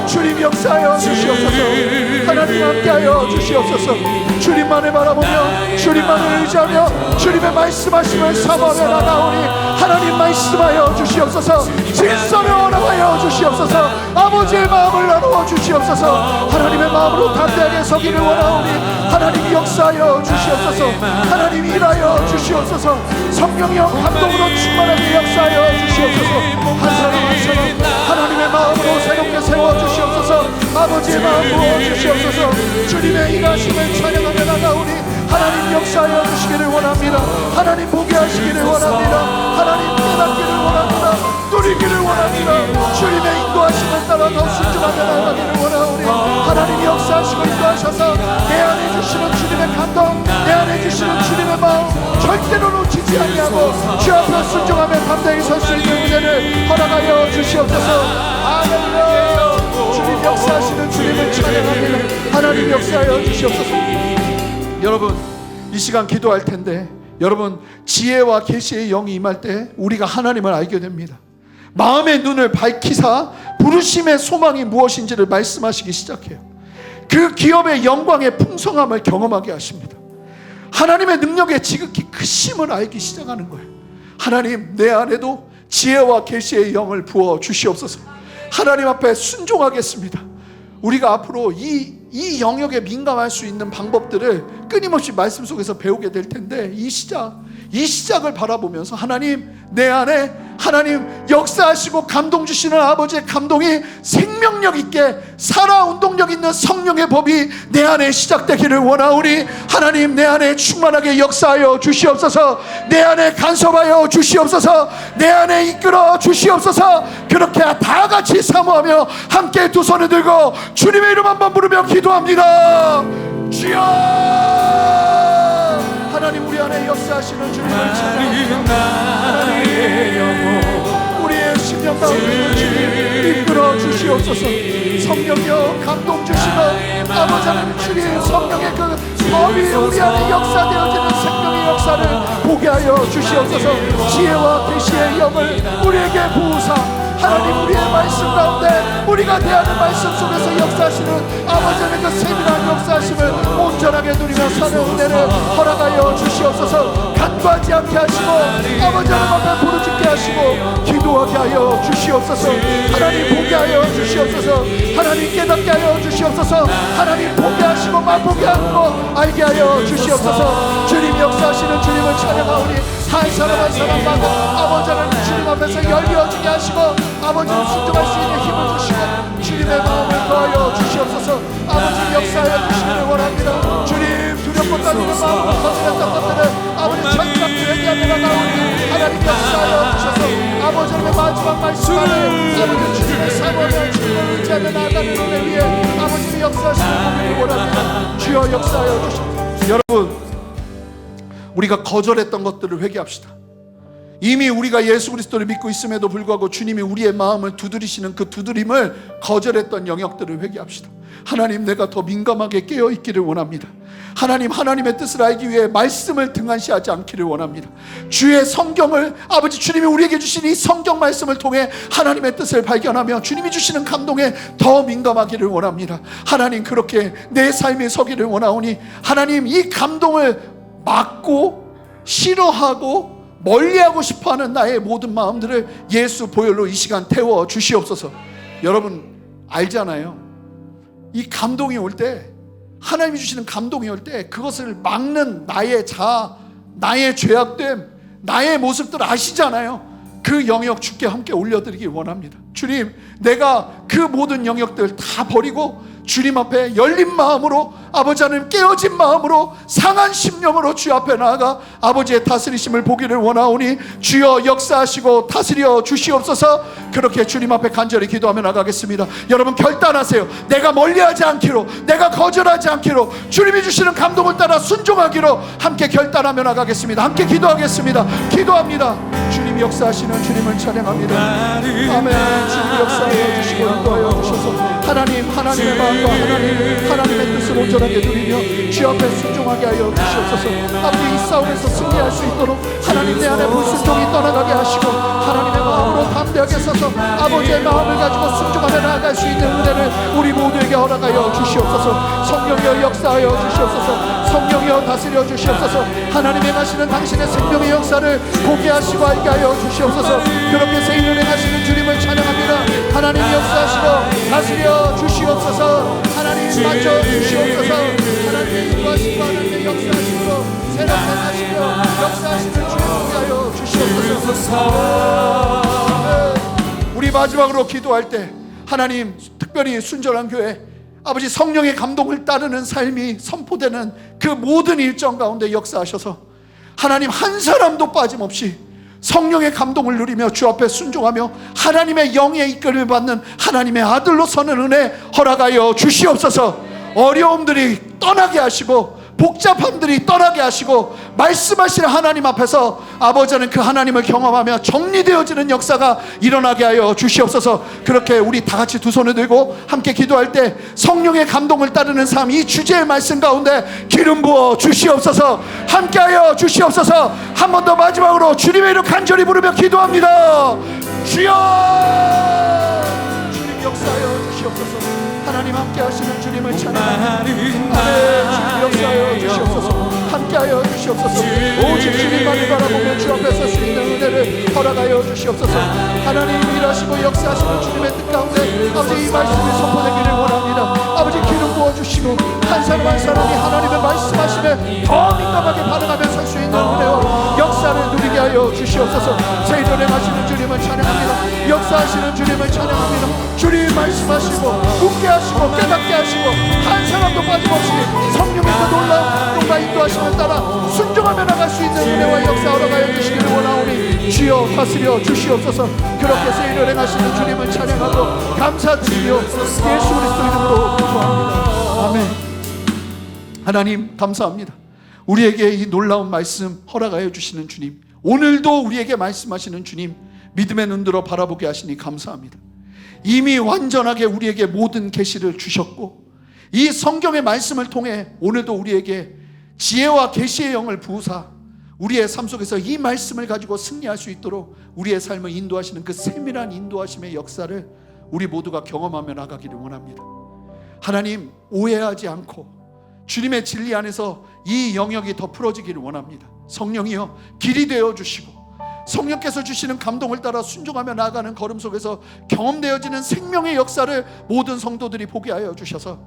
주님 역사하여 주시옵소서. 하나님 함께하여 주시옵소서. 주님만을 바라보며 주님만을 의지하며 주님의 말씀하심을 사모하며 나가오니 하나님 말씀하여 주시옵소서. 질서를 허락하여 주시옵소서. 아버지의 마음을 나누어 주시옵소서. 하나님의 마음으로 담대하게 서기를 원하오니 하나님 역사하여 주시옵소서. 하나님 일하여 주시옵소서. 성령이여 감동으로 충만하게 역사하여 주시옵소서. 한 사람 한 사람 하나님의 마음으로 새롭게 세워주시옵소서. 아버지의 마음 부어주시옵소서. 주님의 일하심을 찬양하며 나가오니 하나님 역사하여 주시기를 원합니다. 하나님 보게 하시기를 원합니다. 하나님 깨닫기를 원합니다. 누리기를 원합니다. 주님의 인도하심을 따라 더 순종하며 나가기를 원하오니 하나님 역사하시고 인도하셔서 내 안에 주시는 주님의 감동, 내 안에 주시는 주님의 마음 절대로 놓치지 아니하고 주 앞에 순종하며 담대히 설 수 있는 은혜를 허락하여 주시옵소서. 할렐루야. 주님 역사하시는 주님을 찬양합니다. 하나님 역사하여 주시옵소서. 여러분, 이 시간 기도할 텐데 여러분, 지혜와 계시의 영이 임할 때 우리가 하나님을 알게 됩니다. 마음의 눈을 밝히사 부르심의 소망이 무엇인지를 말씀하시기 시작해요. 그 기업의 영광의 풍성함을 경험하게 하십니다. 하나님의 능력의 지극히 크심을 알기 시작하는 거예요. 하나님, 내 안에도 지혜와 계시의 영을 부어 주시옵소서. 하나님 앞에 순종하겠습니다. 우리가 앞으로 이 영역에 민감할 수 있는 방법들을 끊임없이 말씀 속에서 배우게 될 텐데 이 시작을 바라보면서 하나님, 내 안에 하나님 역사하시고 감동 주시는 아버지의 감동이 생명력 있게 살아 운동력 있는 성령의 법이 내 안에 시작되기를 원하오니 하나님, 내 안에 충만하게 역사하여 주시옵소서. 내 안에 간섭하여 주시옵소서. 내 안에 이끌어 주시옵소서. 그렇게 다 같이 사모하며 함께 두 손을 들고 주님의 이름 한번 부르며 기도합니다. 주여, 하나님, 우리 안에 역사하시는 주님을 찬양합니다. 하나님, 우리의 심령 가운데 주님 이끌어 주시옵소서. 성령여 감동 주시고 아버지 하나님, 주님 성령의 그 법이 우리 안에 역사되어지는 생명의 역사를 보게 하여 주시옵소서. 지혜와 계시의 영을 우리에게 부으사 하나님, 우리의 말씀 가운데 우리가 대하는 말씀 속에서 역사하시는 아버지의 그 세밀한 역사하심을 온전하게 누리며 사는 은혜를 허락하여 주시옵소서. 간과하지 않게 하시고 아버지 하나님 앞에 부르짖게 하시고 기도하게 하여 주시옵소서. 하나님, 보게 하여 주시옵소서. 하나님, 깨닫게 하여 주시옵소서. 하나님, 보게 하시고 맛보게 하고 알게 하여 주시옵소서. 주님 역사하시는 주님을 찬양하오니 한 사람 한 사람마다 아버지 하나님 주님 앞에서 열려지게 하시고 아버지를 순종할 수 있는 힘을 주시고 주님의 마음을 더하여 주시옵소서. 아버지 역사하여 주시기를 원합니다. 주님, 두렵고 떨리는 마음으로 거절했던 것들을 아버지 천천히 회개하며 나가오니 하나님 역사하여 주셔서 아버지 하나님의 마지막 말씀 안에 아버지 주님의 사모하며 주님을 의지하며 나아가는 은혜 위에 아버지의 역사하시는 보기를 원합니다. 주여 역사하여 주시옵소서. 여러분, 우리가 거절했던 것들을 회개합시다. 이미 우리가 예수 그리스도를 믿고 있음에도 불구하고 주님이 우리의 마음을 두드리시는 그 두드림을 거절했던 영역들을 회개합시다. 하나님, 내가 더 민감하게 깨어있기를 원합니다. 하나님, 하나님의 뜻을 알기 위해 말씀을 등한시하지 않기를 원합니다. 주의 성경을 아버지 주님이 우리에게 주신 이 성경 말씀을 통해 하나님의 뜻을 발견하며 주님이 주시는 감동에 더 민감하기를 원합니다. 하나님, 그렇게 내 삶에 서기를 원하오니 하나님, 이 감동을 막고 싫어하고 멀리하고 싶어하는 나의 모든 마음들을 예수 보혈로 이 시간 태워 주시옵소서. 여러분 알잖아요. 이 감동이 올 때 하나님이 주시는 감동이 올 때 그것을 막는 나의 자아, 나의 죄악됨, 나의 모습들 아시잖아요. 그 영역 주께 함께 올려드리기 원합니다. 주님, 내가 그 모든 영역들 다 버리고 주님 앞에 열린 마음으로, 아버지 하나님 깨어진 마음으로, 상한 심령으로 주 앞에 나아가 아버지의 다스리심을 보기를 원하오니 주여 역사하시고 다스려 주시옵소서. 그렇게 주님 앞에 간절히 기도하며 나가겠습니다. 여러분 결단하세요. 내가 멀리하지 않기로, 내가 거절하지 않기로, 주님이 주시는 감동을 따라 순종하기로 함께 결단하며 나가겠습니다. 함께 기도하겠습니다. 기도합니다. 주님 역사하시는 주님을 찬양합니다. 아멘. 주님 역사하여 주시고 인도하여 주셔서 하나님, 하나님의 마음과 하나님의 뜻을 온전하게 누리며 주 앞에 순종하게 하여 주시옵소서. 아버지, 이 싸움에서 승리할 수 있도록 하나님 내 안에 불순종이 떠나가게 하시고 하나님의 마음으로 담대하게 서서 아버지의 마음을 가지고 순종하며 나아갈 수 있는 은혜를 우리 모두에게 허락하여 주시옵소서. 성령이여 역사하여 주시옵소서. 성령이여 다스려 주시옵소서. 하나님의 하시는 당신의 생명의 역사를 보게 하시고 알게 하여 주시옵소서. 그렇게 세일을 행하시는 주님을 찬양합니다. 하나님 역사하시고 다스려 주시옵소서. 하나님 만져 주시옵소서. 하나님 인도하시고 하나님의 역사하시고 새롭게 하시며 역사하시는 주님 보게 하여 주시옵소서. 우리 마지막으로 기도할 때 하나님, 특별히 순전한 교회, 아버지 성령의 감동을 따르는 삶이 선포되는 그 모든 일정 가운데 역사하셔서 하나님 한 사람도 빠짐없이 성령의 감동을 누리며 주 앞에 순종하며 하나님의 영의 이끌림을 받는 하나님의 아들로 서는 은혜 허락하여 주시옵소서. 어려움들이 떠나게 하시고 복잡함들이 떠나게 하시고 말씀하시는 하나님 앞에서 아버지는 그 하나님을 경험하며 정리되어지는 역사가 일어나게 하여 주시옵소서. 그렇게 우리 다 같이 두 손을 들고 함께 기도할 때 성령의 감동을 따르는 삶, 이 주제의 말씀 가운데 기름 부어 주시옵소서. 함께하여 주시옵소서. 한 번 더 마지막으로 주님의 이름 간절히 부르며 기도합니다. 주여, 주님 역사하여 주시옵소서. 하나님 함께 하시는 주님을 찬양합니다. 주님 역사하여 주시옵소서. 함께하여 주시옵소서. 오직 주님만을 바라보며 주 앞에 설 수 있는 은혜를 허락하여 주시옵소서. 하나님 일하시고 역사하시는 주님의 뜻 가운데 아버지 이 말씀이 선포되기를 원합니다. 아버지 기름 부어주시고 한 사람 한 사람이 하나님의 말씀하심에 더 민감하게 반응하며 설 수 있는 은혜와 역사를 누리게 하여 주시옵소서. 세일을 행하시는 주님을 찬양합니다. 역사하시는 주님을 찬양합니다. 주님 말씀하시고 웃게 하시고 깨닫게 하시고 한 사람도 빠짐없이 성령의 그 놀라운 동과 인도하심을 따라 순종하며 나갈 수 있는 은혜와 역사 허락하여 주시기를 원하오니 주여 다스려 주시옵소서. 그렇게 세일을 행하시는 주님을 찬양하고 감사드리며 예수 그리스도 이름으로 기도합니다. 아멘. 하나님 감사합니다. 우리에게 이 놀라운 말씀 허락하여 주시는 주님, 오늘도 우리에게 말씀하시는 주님, 믿음의 눈들어 바라보게 하시니 감사합니다. 이미 완전하게 우리에게 모든 계시를 주셨고 이 성경의 말씀을 통해 오늘도 우리에게 지혜와 계시의 영을 부으사 우리의 삶 속에서 이 말씀을 가지고 승리할 수 있도록 우리의 삶을 인도하시는 그 세밀한 인도하심의 역사를 우리 모두가 경험하며 나가기를 원합니다. 하나님, 오해하지 않고 주님의 진리 안에서 이 영역이 더 풀어지기를 원합니다. 성령이여 길이 되어 주시고 성령께서 주시는 감동을 따라 순종하며 나아가는 걸음 속에서 경험되어지는 생명의 역사를 모든 성도들이 보게 하여 주셔서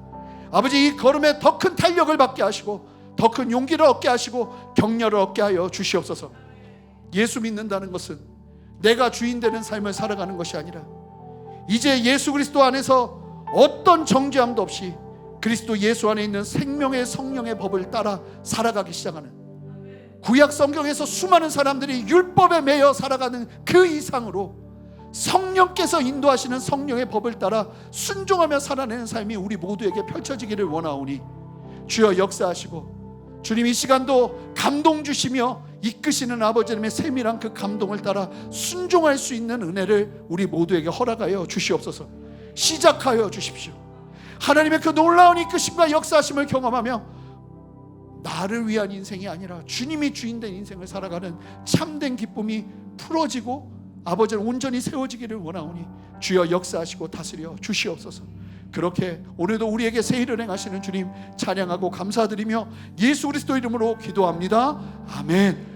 아버지 이 걸음에 더 큰 탄력을 받게 하시고 더 큰 용기를 얻게 하시고 격려를 얻게 하여 주시옵소서. 예수 믿는다는 것은 내가 주인 되는 삶을 살아가는 것이 아니라 이제 예수 그리스도 안에서 어떤 정죄함도 없이 그리스도 예수 안에 있는 생명의 성령의 법을 따라 살아가기 시작하는, 구약 성경에서 수많은 사람들이 율법에 매여 살아가는 그 이상으로 성령께서 인도하시는 성령의 법을 따라 순종하며 살아내는 삶이 우리 모두에게 펼쳐지기를 원하오니 주여 역사하시고 주님 이 시간도 감동 주시며 이끄시는 아버지님의 세밀한 그 감동을 따라 순종할 수 있는 은혜를 우리 모두에게 허락하여 주시옵소서. 시작하여 주십시오. 하나님의 그 놀라운 이끄심과 역사하심을 경험하며 나를 위한 인생이 아니라 주님이 주인된 인생을 살아가는 참된 기쁨이 풀어지고 아버지는 온전히 세워지기를 원하오니 주여 역사하시고 다스려 주시옵소서. 그렇게 오늘도 우리에게 새 일을 행하시는 주님 찬양하고 감사드리며 예수 그리스도 이름으로 기도합니다. 아멘.